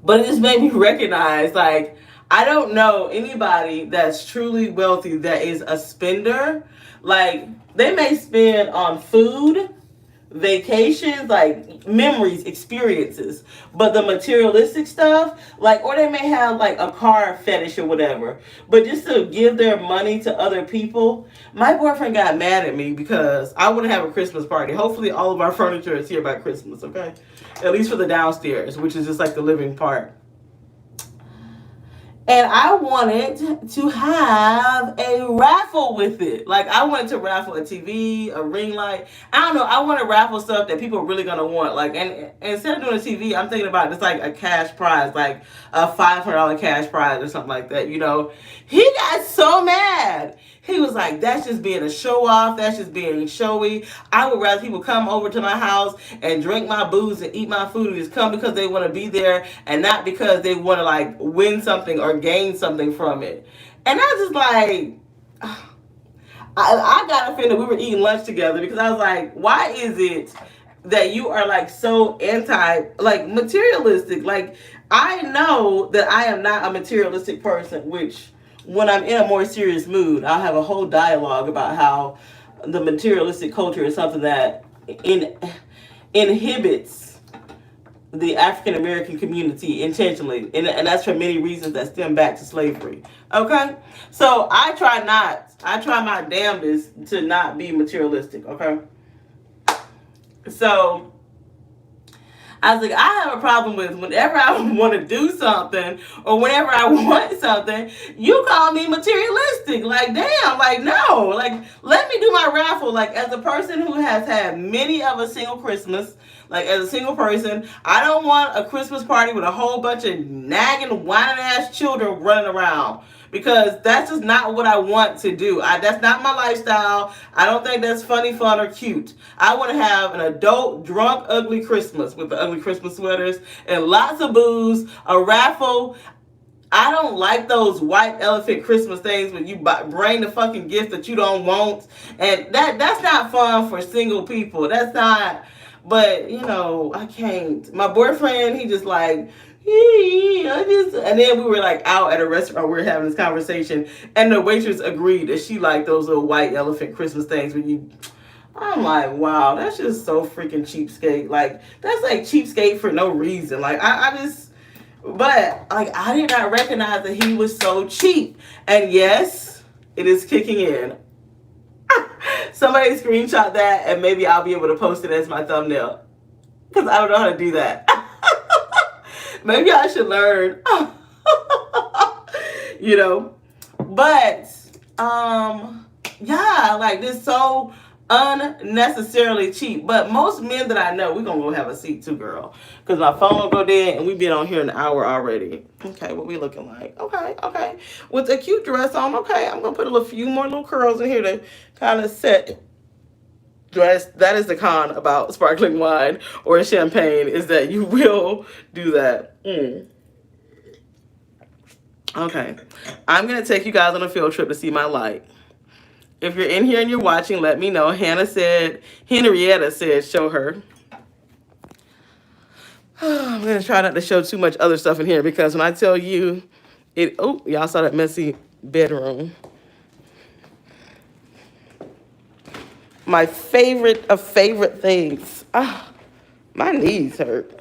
but it just made me recognize, like, I don't know anybody that's truly wealthy that is a spender. Like, they may spend on food, vacations, like memories, experiences, but the materialistic stuff, like, or they may have like a car fetish or whatever, but just to give their money to other people. My boyfriend got mad at me because I want to have a Christmas party. Hopefully all of our furniture is here by Christmas, okay? At least for the downstairs, which is just like the living part. And I wanted to have a raffle with it. Like, I wanted to raffle a TV, a ring light. I don't know. I want to raffle stuff that people are really going to want. Like, and instead of doing a TV, I'm thinking about just like a cash prize, like a $500 cash prize or something like that, you know. He got so mad. He was like, that's just being a show off. That's just being showy. I would rather people come over to my house and drink my booze and eat my food and just come because they want to be there, and not because they want to like win something or gain something from it. And I was just like, I got offended. We were eating lunch together because I was like, why is it that you are like so like materialistic? Like, I know that I am not a materialistic person, which when I'm in a more serious mood, I'll have a whole dialogue about how the materialistic culture is something that inhibits the African American community intentionally, and that's for many reasons that stem back to slavery. Okay, so I try my damnedest to not be materialistic. Okay, so I was like, I have a problem with whenever I want to do something or whenever I want something, you call me materialistic. Like, damn, like, no. Like, let me do my raffle. Like, as a person who has had many of a single Christmas, like, as a single person, I don't want a Christmas party with a whole bunch of nagging, whining-ass children running around. Because that's just not what I want to do. That's not my lifestyle. I don't think that's funny, fun, or cute. I want to have an adult, drunk, ugly Christmas with the ugly Christmas sweaters and lots of booze, a raffle. I don't like those white elephant Christmas things when you bring the fucking gift that you don't want. And that's not fun for single people. That's not... But, you know, I can't. My boyfriend, he just like, And then we were like out at a restaurant, we were having this conversation, and the waitress agreed that she liked those little white elephant Christmas things when you. I'm like, wow, that's just so freaking cheapskate. Like, that's like cheapskate for no reason. Like, I just, but like, I did not recognize that he was so cheap. And yes, it is kicking in. Somebody screenshot that, and maybe I'll be able to post it as my thumbnail, because I don't know how to do that. Maybe I should learn. You know, but yeah, like this so unnecessarily cheap. But most men that I know, we're gonna go have a seat too, girl, because my phone will go dead, and we've been on here an hour already. Okay, what we looking like? Okay, with a cute dress on. Okay, I'm gonna put a few more little curls in here to kind of set dress. That is the con about sparkling wine or champagne, is that you will do that. Okay, I'm gonna take you guys on a field trip to see my light. If you're in here and you're watching, let me know. Henrietta said, show her. I'm gonna try not to show too much other stuff in here, because when I tell you it, oh, y'all saw that messy bedroom. My favorite of favorite things. My knees hurt.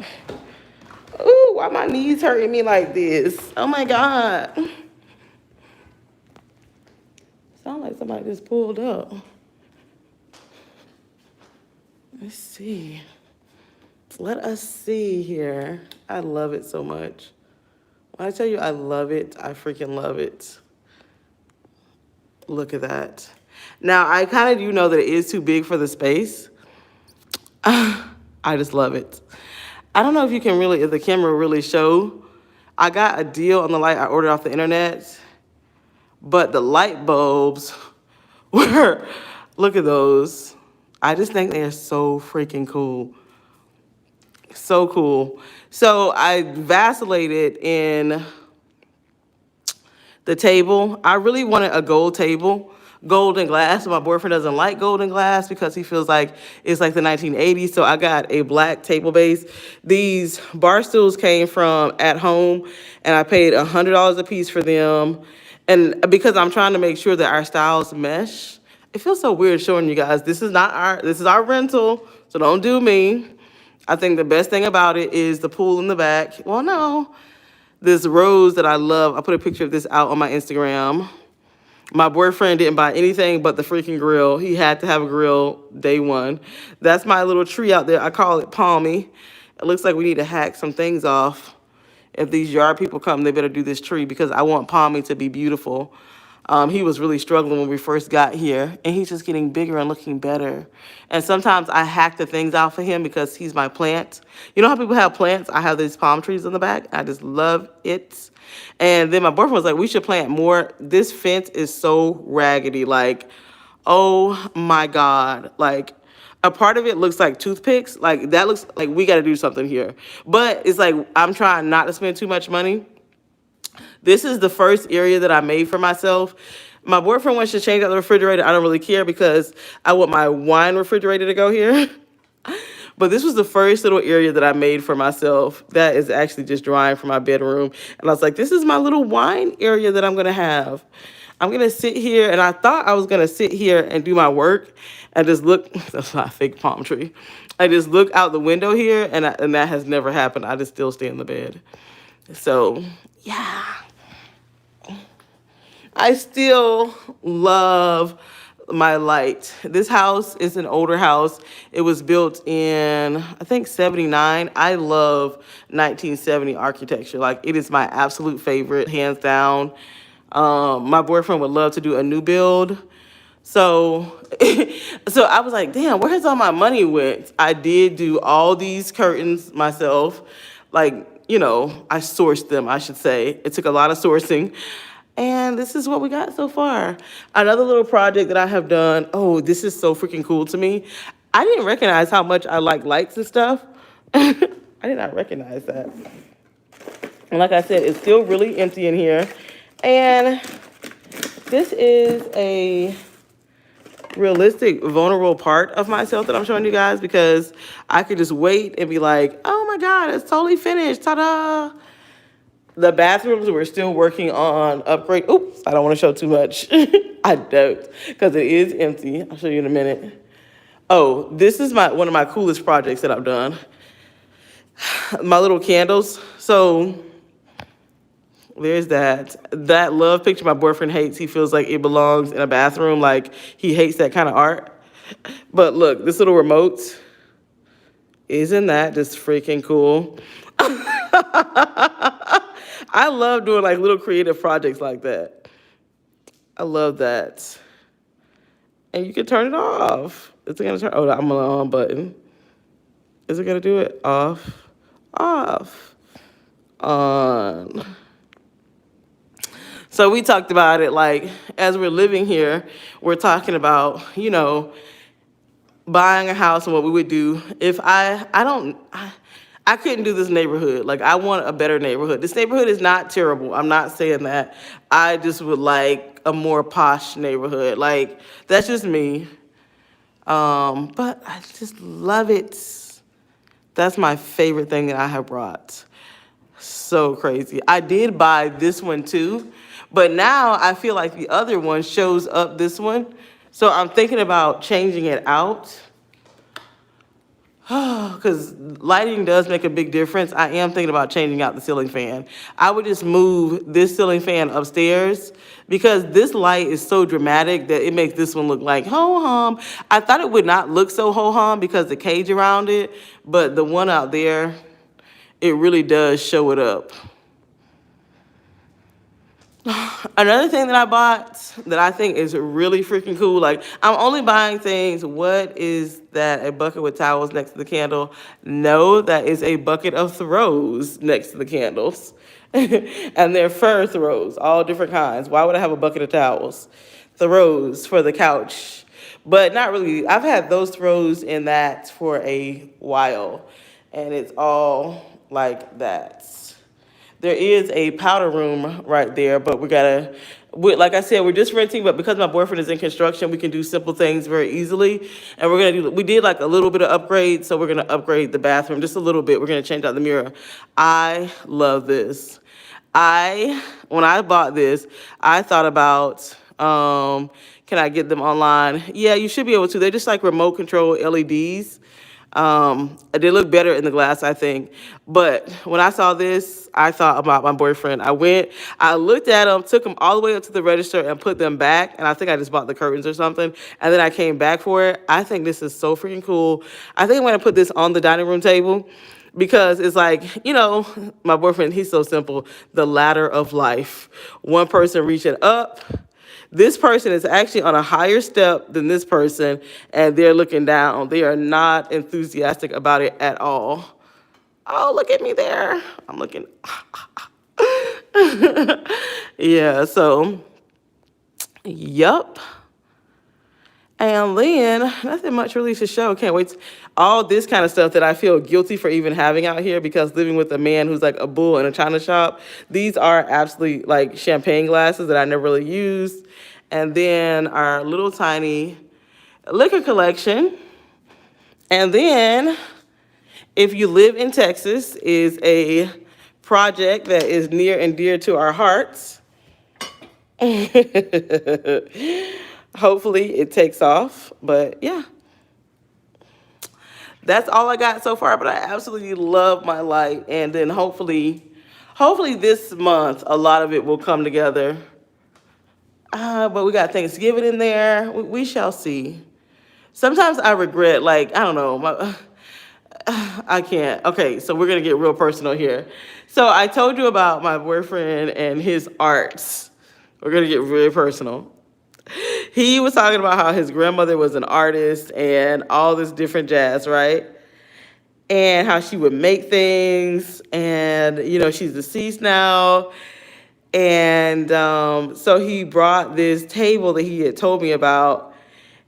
Ooh, why my knees hurting me like this? Oh my God. Sound like somebody just pulled up. Let's see. Let us see here. I love it so much. When I tell you I love it, I freaking love it. Look at that. Now, I kind of do know that it is too big for the space. I just love it. I don't know if you can really, if the camera really show. I got a deal on the light I ordered off the internet, but the light bulbs were, look at those. I just think they're so freaking cool. So cool. So I vacillated in the table. I really wanted a gold table, golden glass. My boyfriend doesn't like golden glass because he feels like it's like the 1980s. So I got a black table base. These bar stools came from At Home, and I paid $100 a piece for them. And because I'm trying to make sure that our styles mesh. It feels so weird showing you guys. This is our rental, so don't do me. I think the best thing about it is the pool in the back. Well, no. This rose that I love. I put a picture of this out on my Instagram. My boyfriend didn't buy anything but the freaking grill. He had to have a grill day one. That's my little tree out there. I call it Palmy. It looks like we need to hack some things off. If these yard people come, they better do this tree, because I want Palmy to be beautiful. He was really struggling when we first got here, and he's just getting bigger and looking better. And sometimes I hack the things out for him because he's my plant. You know how people have plants? I have these palm trees in the back. I just love it. And then my boyfriend was like, we should plant more. This fence is so raggedy. Like, oh my God. Like, a part of it looks like toothpicks. Like, that looks like we got to do something here. But it's like, I'm trying not to spend too much money. This is the first area that I made for myself. My boyfriend wants to change out the refrigerator. I don't really care, because I want my wine refrigerator to go here. But this was the first little area that I made for myself that is actually just drying for my bedroom. And I was like, this is my little wine area that I'm going to have. I'm going to sit here, and I thought I was going to sit here and do my work and just look. That's not a fake palm tree. I just look out the window here, and that has never happened. I just still stay in the bed. So, yeah. I still love my light. This house is an older house. It was built in, I think, 79. I love 1970 architecture. Like, it is my absolute favorite, hands down. My boyfriend would love to do a new build. So I was like, damn, where has all my money went? I did do all these curtains myself. Like, you know, I sourced them, I should say. It took a lot of sourcing. And this is what we got so far. Another little project that I have done. Oh, this is so freaking cool to me. I didn't recognize how much I like lights and stuff. I did not recognize that. And like I said, it's still really empty in here. And this is a realistic, vulnerable part of myself that I'm showing you guys, because I could just wait and be like, oh my God, it's totally finished. Ta-da. The bathrooms, we're still working on upgrade. Oops, I don't want to show too much. I don't, because it is empty. I'll show you in a minute. Oh, this is one of my coolest projects that I've done. My little candles. So there's that love picture my boyfriend hates. He feels like it belongs in a bathroom. Like he hates that kind of art. But look, this little remote, isn't that just freaking cool? I love doing like little creative projects like that. I love that. And you can turn it off. Is it gonna turn? Oh, I'm on the on button. Is it gonna do it? Off, off, on. So we talked about it like as we're living here, we're talking about, buying a house and what we would do if I couldn't do this neighborhood. Like I want a better neighborhood. This neighborhood is not terrible. I'm not saying that. I just would like a more posh neighborhood. Like that's just me. But I just love it. That's my favorite thing that I have brought. So crazy. I did buy this one too, but now I feel like the other one shows up this one. So I'm thinking about changing it out because lighting does make a big difference. I am thinking about changing out the ceiling fan. I would just move this ceiling fan upstairs because this light is so dramatic that it makes this one look like ho-hum. I thought it would not look so ho-hum because the cage around it, but the one out there, it really does show it up. Another thing that I bought that I think is really freaking cool, like I'm only buying things, what is that, a bucket with towels next to the candle? No, that is a bucket of throws next to the candles. And they're fur throws, all different kinds. Why would I have a bucket of towels? Throws for the couch. But not really, I've had those throws in that for a while. And it's all like that. There is a powder room right there, but like I said, we're just renting, but because my boyfriend is in construction, we can do simple things very easily. And we did like a little bit of upgrade, so we're gonna upgrade the bathroom just a little bit. We're gonna change out the mirror. I love this. When I bought this, I thought about, can I get them online? Yeah, you should be able to. They're just like remote control LEDs. They look better in the glass, I think. But when I saw this, I thought about my boyfriend. I looked at them, took them all the way up to the register and put them back. And I think I just bought the curtains or something. And then I came back for it. I think this is so freaking cool. I think I'm going to put this on the dining room table because it's like, my boyfriend, he's so simple. The ladder of life. One person reaching up. This person is actually on a higher step than this person, and they're looking down. They are not enthusiastic about it at all. Oh, look at me there. I'm looking. Yeah, so, yup. And then, nothing much really to show. Can't wait. All this kind of stuff that I feel guilty for even having out here because living with a man who's like a bull in a china shop. These are absolutely like champagne glasses that I never really used. And then our little tiny liquor collection. And then, if you live in Texas, is a project that is near and dear to our hearts. Hopefully it takes off, but yeah. That's all I got so far, but I absolutely love my light. And then hopefully this month, a lot of it will come together. But we got Thanksgiving in there. We shall see. Sometimes I regret, like, I don't know, I can't. Okay, so we're going to get real personal here. So I told you about my boyfriend and his arts. We're going to get really personal. He was talking about how his grandmother was an artist and all this different jazz, right? And how she would make things, and she's deceased now. And so he brought this table that he had told me about,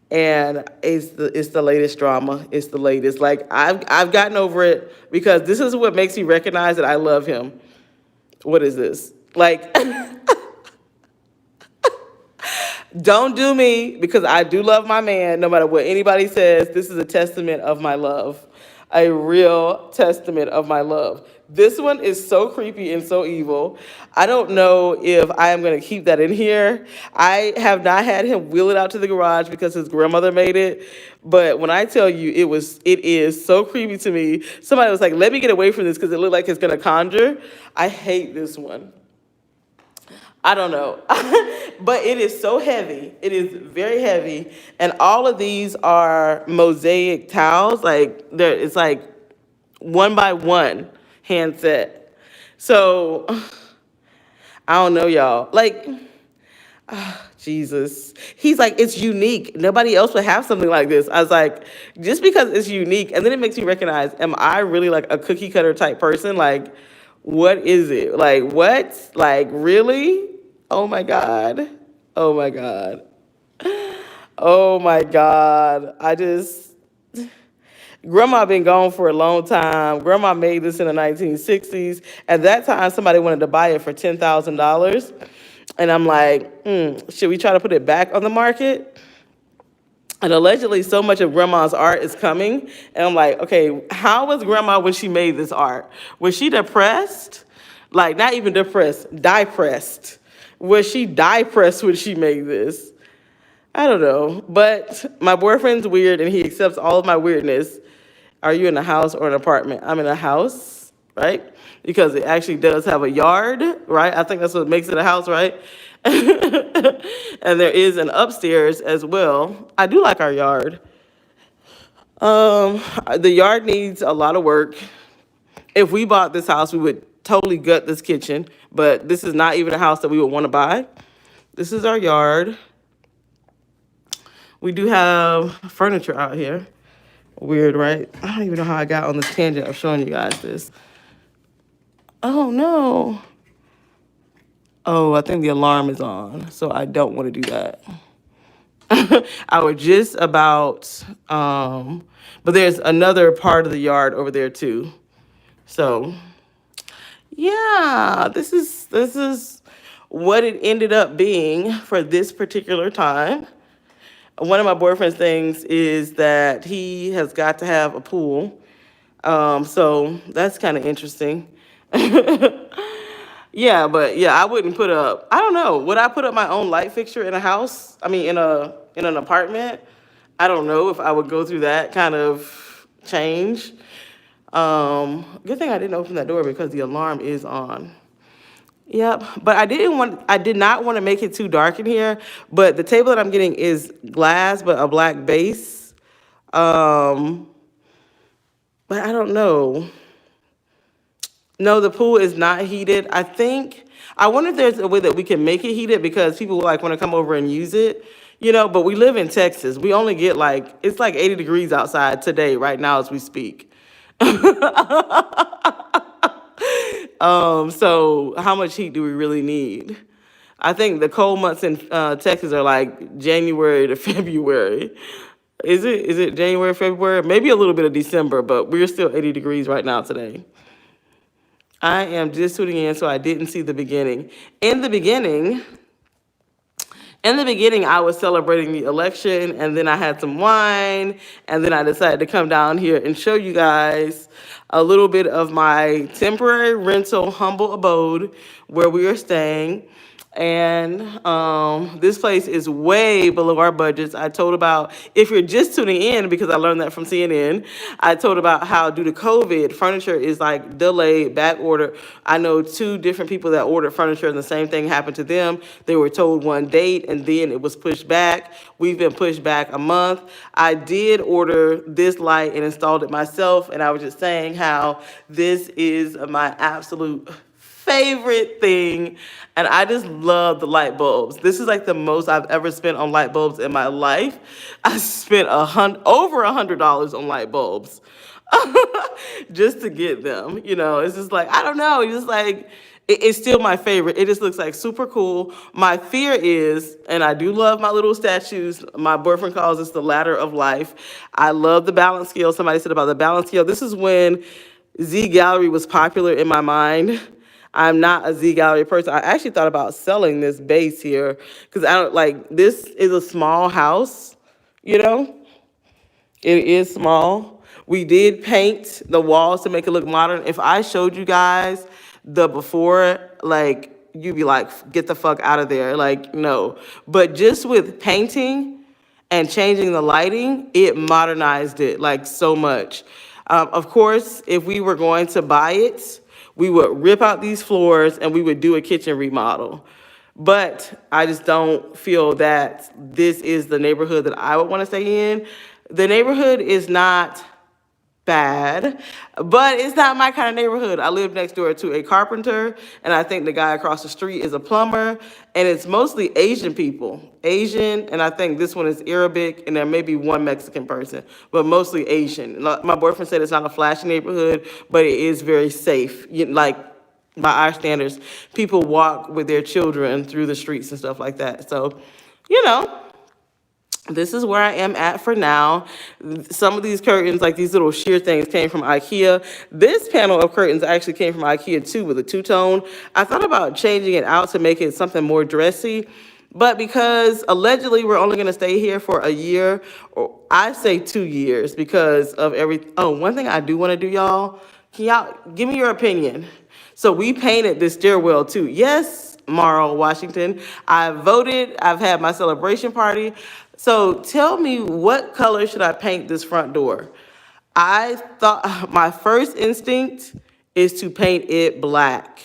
and it's the latest drama. It's the latest. Like I've gotten over it because this is what makes me recognize that I love him. What is this? Like. Don't do me, because I do love my man, no matter what anybody says. This is a testament of my love, a real testament of my love. This one is so creepy and so evil. I don't know if I am going to keep that in here. I have not had him wheel it out to the garage because his grandmother made it. But when I tell you it is so creepy to me. Somebody was like, let me get away from this because it looked like it's going to conjure. I hate this one. I don't know. But it is so heavy. It is very heavy. And all of these are mosaic tiles. Like it's like one by one handset. So I don't know, y'all. Like, Jesus. He's like, it's unique. Nobody else would have something like this. I was like, just because it's unique, and then it makes me recognize, am I really like a cookie cutter type person? Like, what is it? Like, what? Like, really? Oh my God. Oh my God. Oh my God. Grandma been gone for a long time. Grandma made this in the 1960s. At that time, somebody wanted to buy it for $10,000. And I'm like, should we try to put it back on the market? And allegedly, so much of grandma's art is coming. And I'm like, okay, how was grandma when she made this art? Was she depressed? Like, not even depressed, depressed. Was she depressed when she made this? I don't know. But my boyfriend's weird and he accepts all of my weirdness. Are you in a house or an apartment? I'm in a house, right? Because it actually does have a yard, right? I think that's what makes it a house, right? And there is an upstairs as well. I do like our yard. The yard needs a lot of work. If we bought this house, we would totally gut this kitchen, but this is not even a house that we would want to buy. This is our yard. We do have furniture out here. Weird, right? I don't even know how I got on this tangent of showing you guys this. Oh, no. Oh, I think the alarm is on, so I don't want to do that. I was just about, but there's another part of the yard over there too. So, yeah, this is what it ended up being for this particular time. One of my boyfriend's things is that he has got to have a pool. So that's kind of interesting. Yeah, but yeah, I wouldn't put up, I don't know, would I put up my own light fixture in a house? I mean, in an apartment? I don't know if I would go through that kind of change. Good thing I didn't open that door because the alarm is on. Yep, but I did not want to make it too dark in here, but the table that I'm getting is glass, but a black base. But I don't know. No, the pool is not heated. I wonder if there's a way that we can make it heated because people like want to come over and use it, but we live in Texas. We only get it's like 80 degrees outside today, right now as we speak. So how much heat do we really need? I think the cold months in Texas are like January to February. Is it January, February? Maybe a little bit of December, but we're still 80 degrees right now today. I am just tuning in, so I didn't see the beginning. In the beginning, I was celebrating the election, and then I had some wine, and then I decided to come down here and show you guys a little bit of my temporary rental humble abode where we are staying. And this place is way below our budgets. I told about, if you're just tuning in, because I learned that from CNN, I told about how due to COVID, furniture is like delayed, back order. I know 2 different people that ordered furniture and the same thing happened to them. They were told one date and then it was pushed back. We've been pushed back a month. I did order this light and installed it myself, and I was just saying how this is my absolute favorite thing, and I just love the light bulbs. This is like the most I've ever spent on light bulbs in my life. I spent over $100 on light bulbs just to get them. It's just like, I don't know. It's just like, it's still my favorite. It just looks like super cool. My fear is, and I do love my little statues. My boyfriend calls this the ladder of life. I love the balance scale. Somebody said about the balance scale. This is when Z Gallery was popular in my mind. I'm not a Z Gallery person. I actually thought about selling this base here because this is a small house, It is small. We did paint the walls to make it look modern. If I showed you guys the before, like, you'd be like, get the fuck out of there. Like, no. But just with painting and changing the lighting, it modernized it like so much. Of course, if we were going to buy it, we would rip out these floors and we would do a kitchen remodel. But I just don't feel that this is the neighborhood that I would want to stay in. The neighborhood is not bad, but it's not my kind of neighborhood. I live next door to a carpenter, and I think the guy across the street is a plumber, and it's mostly Asian people. Asian, and I think this one is Arabic, and there may be one Mexican person, but mostly Asian. My boyfriend said it's not a flashy neighborhood, but it is very safe. Like, by our standards, people walk with their children through the streets and stuff like that. So, you know, this is where I am at for now. Some of these curtains, like these little sheer things, came from IKEA. This panel of curtains actually came from IKEA too, with a two-tone. I thought about changing it out to make it something more dressy, but because allegedly we're only gonna stay here for a year, or I say 2 years because of one thing I do wanna do, y'all, can y'all give me your opinion? So we painted this stairwell too. Yes, Marl, Washington. I voted, I've had my celebration party. So tell me, what color should I paint this front door? I thought my first instinct is to paint it black.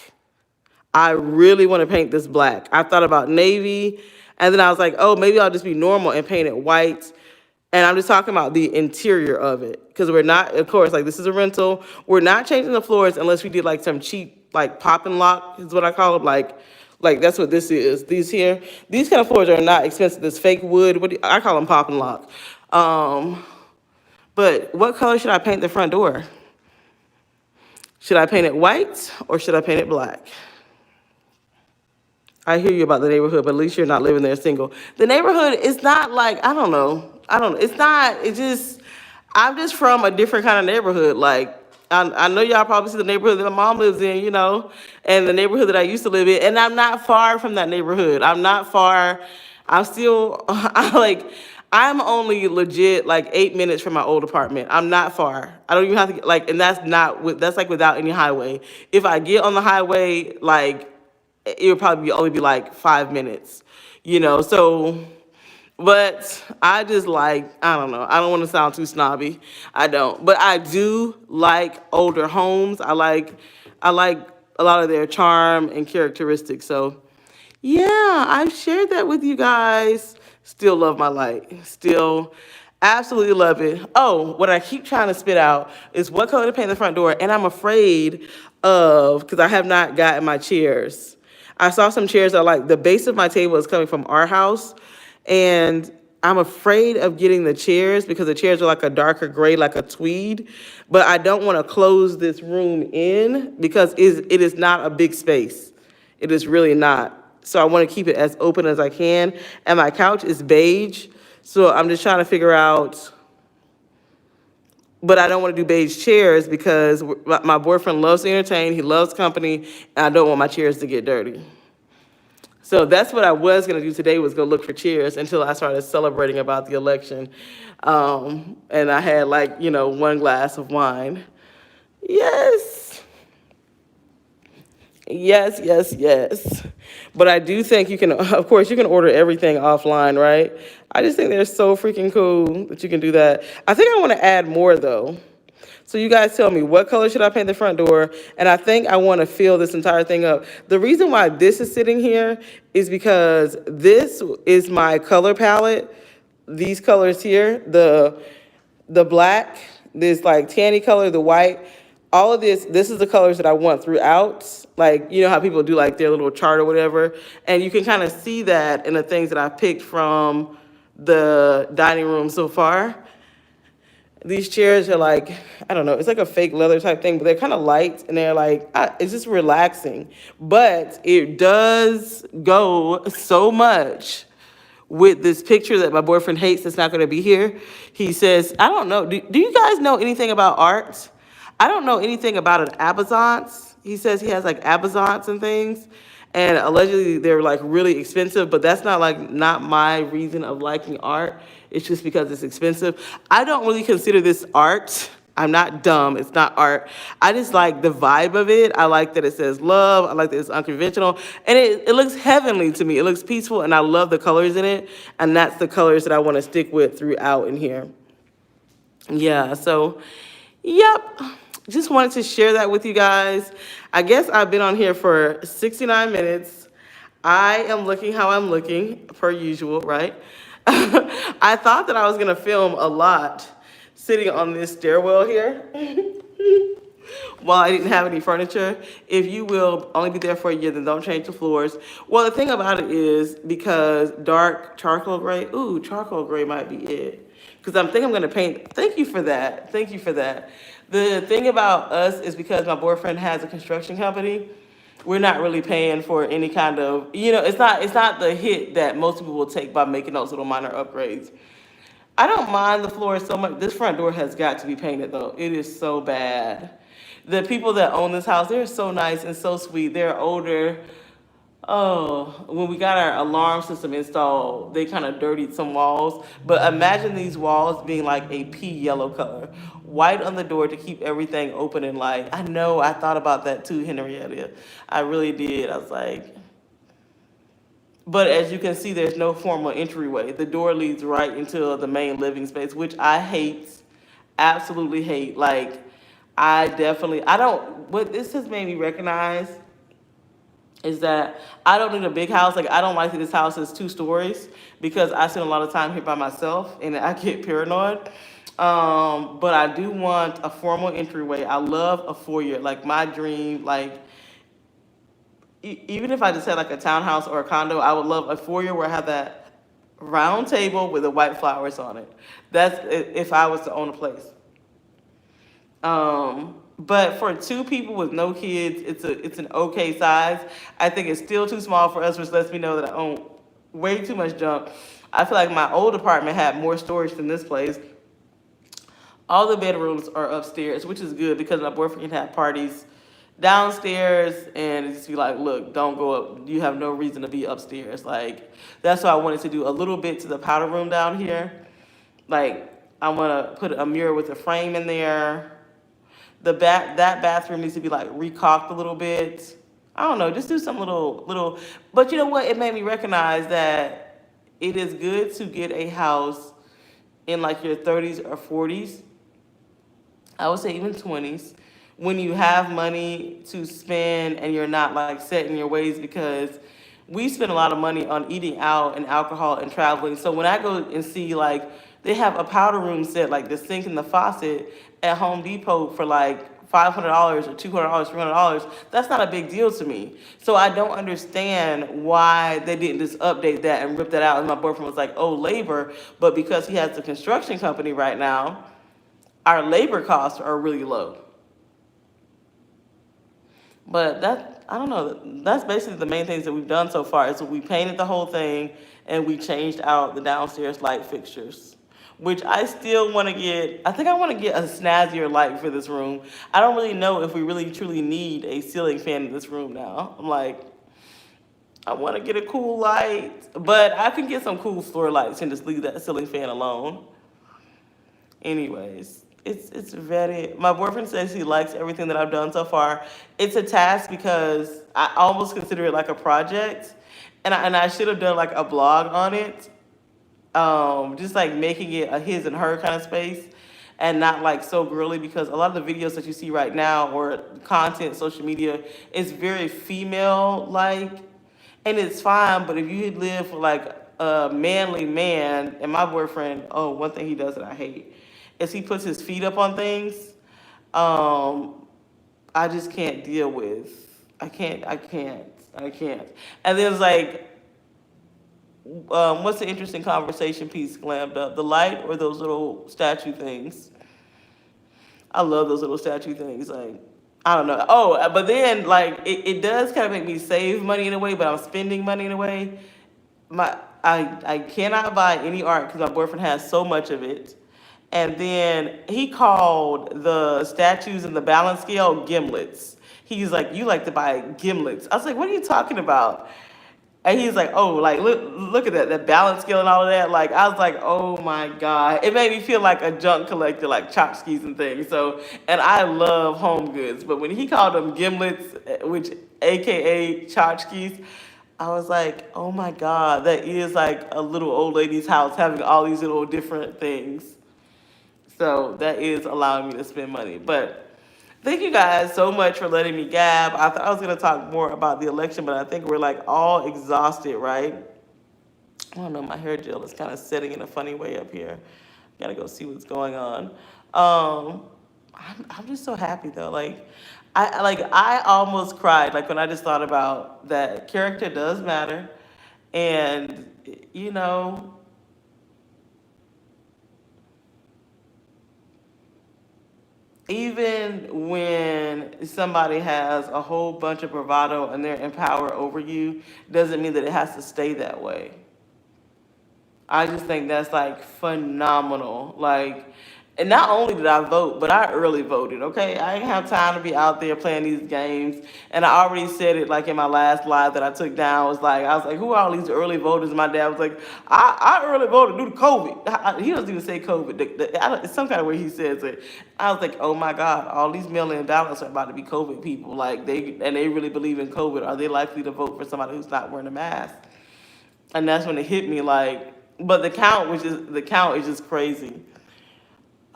I really want to paint this black. I thought about navy, and then I was like, oh, maybe I'll just be normal and paint it white. And I'm just talking about the interior of it, because we're not, of course, like this is a rental. We're not changing the floors unless we did like some cheap, like pop and lock is what I call it, like that's what this is. These kind of floors are not expensive. This fake wood, I call them pop and lock. But what color should I paint the front door? Should I paint it white or should I paint it black? I hear you about the neighborhood, but at least you're not living there single. The neighborhood is not like, I don't know. I'm just from a different kind of neighborhood. Like, I know y'all probably see the neighborhood that my mom lives in, you know, and the neighborhood that I used to live in, and I'm not far from that neighborhood. I'm not far. I'm only legit like 8 minutes from my old apartment. I'm not far. I don't even have to get, like, and that's like without any highway. If I get on the highway, like, it would probably only be like 5 minutes, you know, so. But I just like, I don't know. I don't want to sound too snobby. I don't. But I do like older homes. I like a lot of their charm and characteristics. So, yeah, I've shared that with you guys. Still love my light. Still absolutely love it. Oh, what I keep trying to spit out is what color to paint the front door. And I'm afraid of, because I have not gotten my chairs. I saw some chairs that are like, the base of my table is coming from our house. And I'm afraid of getting the chairs because the chairs are like a darker gray, like a tweed. But I don't want to close this room in because it is not a big space. It is really not. So I want to keep it as open as I can. And my couch is beige. So I'm just trying to figure out, but I don't want to do beige chairs because my boyfriend loves to entertain. He loves company. And I don't want my chairs to get dirty. So that's what I was going to do today, was go look for chairs until I started celebrating about the election. And I had like, you know, 1 glass of wine. Yes. Yes, yes, yes. But I do think you can, of course, you can order everything offline, right? I just think they're so freaking cool that you can do that. I think I want to add more though. So you guys tell me, what color should I paint the front door? And I think I want to fill this entire thing up. The reason why this is sitting here is because this is my color palette. These colors here, the black, this like tanny color, the white, all of this is the colors that I want throughout. Like, you know how people do like their little chart or whatever. And you can kind of see that in the things that I picked from the dining room so far. These chairs are like, I don't know, it's like a fake leather type thing, but they're kind of light and they're like, it's just relaxing. But it does go so much with this picture that my boyfriend hates that's not going to be here. He says, I don't know, do you guys know anything about art? I don't know anything about an absence. He says he has like absence and things. And allegedly they're like really expensive, but that's not my reason of liking art. It's just because it's expensive. I don't really consider this art. I'm not dumb. It's not art. I just like the vibe of it. I like that it says love. I like that it's unconventional. And it looks heavenly to me. It looks peaceful, and I love the colors in it. And that's the colors that I want to stick with throughout in here. Yeah, so, yep. Just wanted to share that with you guys. I guess I've been on here for 69 minutes. I am looking how I'm looking, per usual, right? I thought that I was going to film a lot sitting on this stairwell here while I didn't have any furniture. If you will only be there for a year, then don't change the floors. Well, the thing about it is because dark charcoal gray, ooh, charcoal gray might be it. Because I'm going to paint. Thank you for that. Thank you for that. The thing about us is because my boyfriend has a construction company, we're not really paying for any kind of, it's not the hit that most people will take by making those little minor upgrades. I don't mind the floor so much. This front door has got to be painted though. It is so bad. The people that own this house, they're so nice and so sweet. They're older. Oh, when we got our alarm system installed, they kind of dirtied some walls. But imagine these walls being like a pea yellow color. White on the door to keep everything open and light. I know, I thought about that too, Henrietta. I really did. I was like, but as you can see, there's no formal entryway. The door leads right into the main living space, which I hate, absolutely hate. Like, I don't, what this has made me recognize is that I don't need a big house. Like, I don't like that this house is 2 stories because I spend a lot of time here by myself and I get paranoid. But I do want a formal entryway. I love a foyer. Like, my dream, like, even if I just had like a townhouse or a condo, I would love a foyer where I have that round table with the white flowers on it. That's if I was to own a place. But for 2 people with no kids, it's an okay size. I think it's still too small for us, which lets me know that I own way too much junk. I feel like my old apartment had more storage than this place. All the bedrooms are upstairs, which is good because my boyfriend can have parties downstairs and just be like, look, don't go up. You have no reason to be upstairs. Like, that's why I wanted to do a little bit to the powder room down here. Like, I want to put a mirror with a frame in there. That bathroom needs to be like recaulked a little bit. I don't know, just do some little. But you know what? It made me recognize that it is good to get a house in like your 30s or 40s. I would say even 20s, when you have money to spend and you're not like set in your ways, because we spend a lot of money on eating out and alcohol and traveling. So when I go and see like they have a powder room set, like the sink and the faucet at Home Depot for like $500 or $200, $300, that's not a big deal to me. So I don't understand why they didn't just update that and rip that out. And my boyfriend was like, oh, labor. But because he has a construction company right now, our labor costs are really low. But I don't know, that's basically the main things that we've done so far is we painted the whole thing and we changed out the downstairs light fixtures, which I still want to get. I think I want to get a snazzier light for this room. I don't really know if we really truly need a ceiling fan in this room now. I'm like, I want to get a cool light, but I can get some cool floor lights and just leave that ceiling fan alone. Anyways, it's very. My boyfriend says he likes everything that I've done so far. It's a task because I almost consider it like a project, and I should have done like a blog on it, just like making it a his and her kind of space, and not like so girly, because a lot of the videos that you see right now or content, social media, is very female like, and it's fine. But if you live for like a manly man, and my boyfriend, oh, one thing he does that I hate is he puts his feet up on things. I just can't deal with. I can't. And there's like, what's the interesting conversation piece glammed up? The light or those little statue things? I love those little statue things. Like, I don't know. Oh, but then like it does kind of make me save money in a way, but I'm spending money in a way. I cannot buy any art because my boyfriend has so much of it. And then he called the statues and the balance scale gimlets. He's like, you like to buy gimlets. I was like, what are you talking about? And he's like, oh, like look at that balance scale and all of that. Like I was like, oh my god, it made me feel like a junk collector, like tchotchkes and things. So, and I love home goods, but when he called them gimlets, which AKA tchotchkes, I was like, oh my god, that is like a little old lady's house having all these little different things. So that is allowing me to spend money, but. Thank you guys so much for letting me gab. I thought I was going to talk more about the election, but I think we're like all exhausted, right? I don't know, my hair gel is kind of sitting in a funny way up here. Gotta go see what's going on. I'm just so happy though. I almost cried like when I just thought about that character does matter, and you know even when somebody has a whole bunch of bravado and they're in power over you, doesn't mean that it has to stay that way. I just think that's like phenomenal. Like, and not only did I vote, but I early voted. Okay, I didn't have time to be out there playing these games. And I already said it like in my last live that I took down. I was like, who are all these early voters? My dad was like, I early voted due to COVID. He doesn't even say COVID. It's some kind of way he says it. I was like, oh my God, all these mail-in ballots are about to be COVID people. Like they really believe in COVID. Are they likely to vote for somebody who's not wearing a mask? And that's when it hit me like, but the count is just crazy.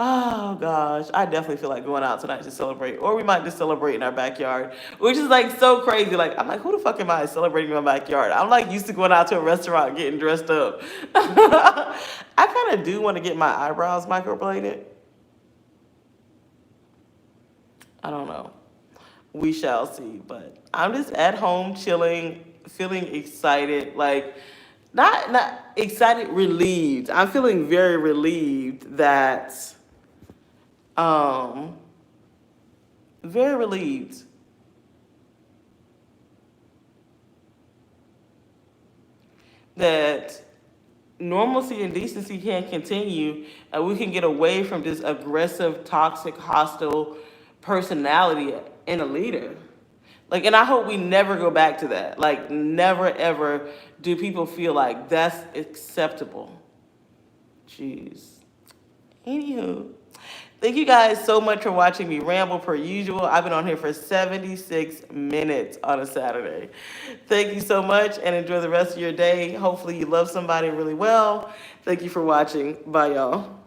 Oh gosh, I definitely feel like going out tonight to celebrate, or we might just celebrate in our backyard, which is like so crazy. Like I'm like, who the fuck am I celebrating in my backyard? I'm like used to going out to a restaurant getting dressed up. I kind of do want to get my eyebrows microbladed. I don't know. We shall see. But I'm just at home chilling, feeling excited. Like not excited, relieved. I'm feeling very relieved that um very relieved that normalcy and decency can continue and we can get away from this aggressive, toxic, hostile personality in a leader. Like, and I hope we never go back to that. Like, never ever do people feel like that's acceptable. Jeez. Anywho, thank you guys so much for watching me ramble per usual. I've been on here for 76 minutes on a Saturday. Thank you so much and enjoy the rest of your day. Hopefully you love somebody really well. Thank you for watching. Bye, y'all.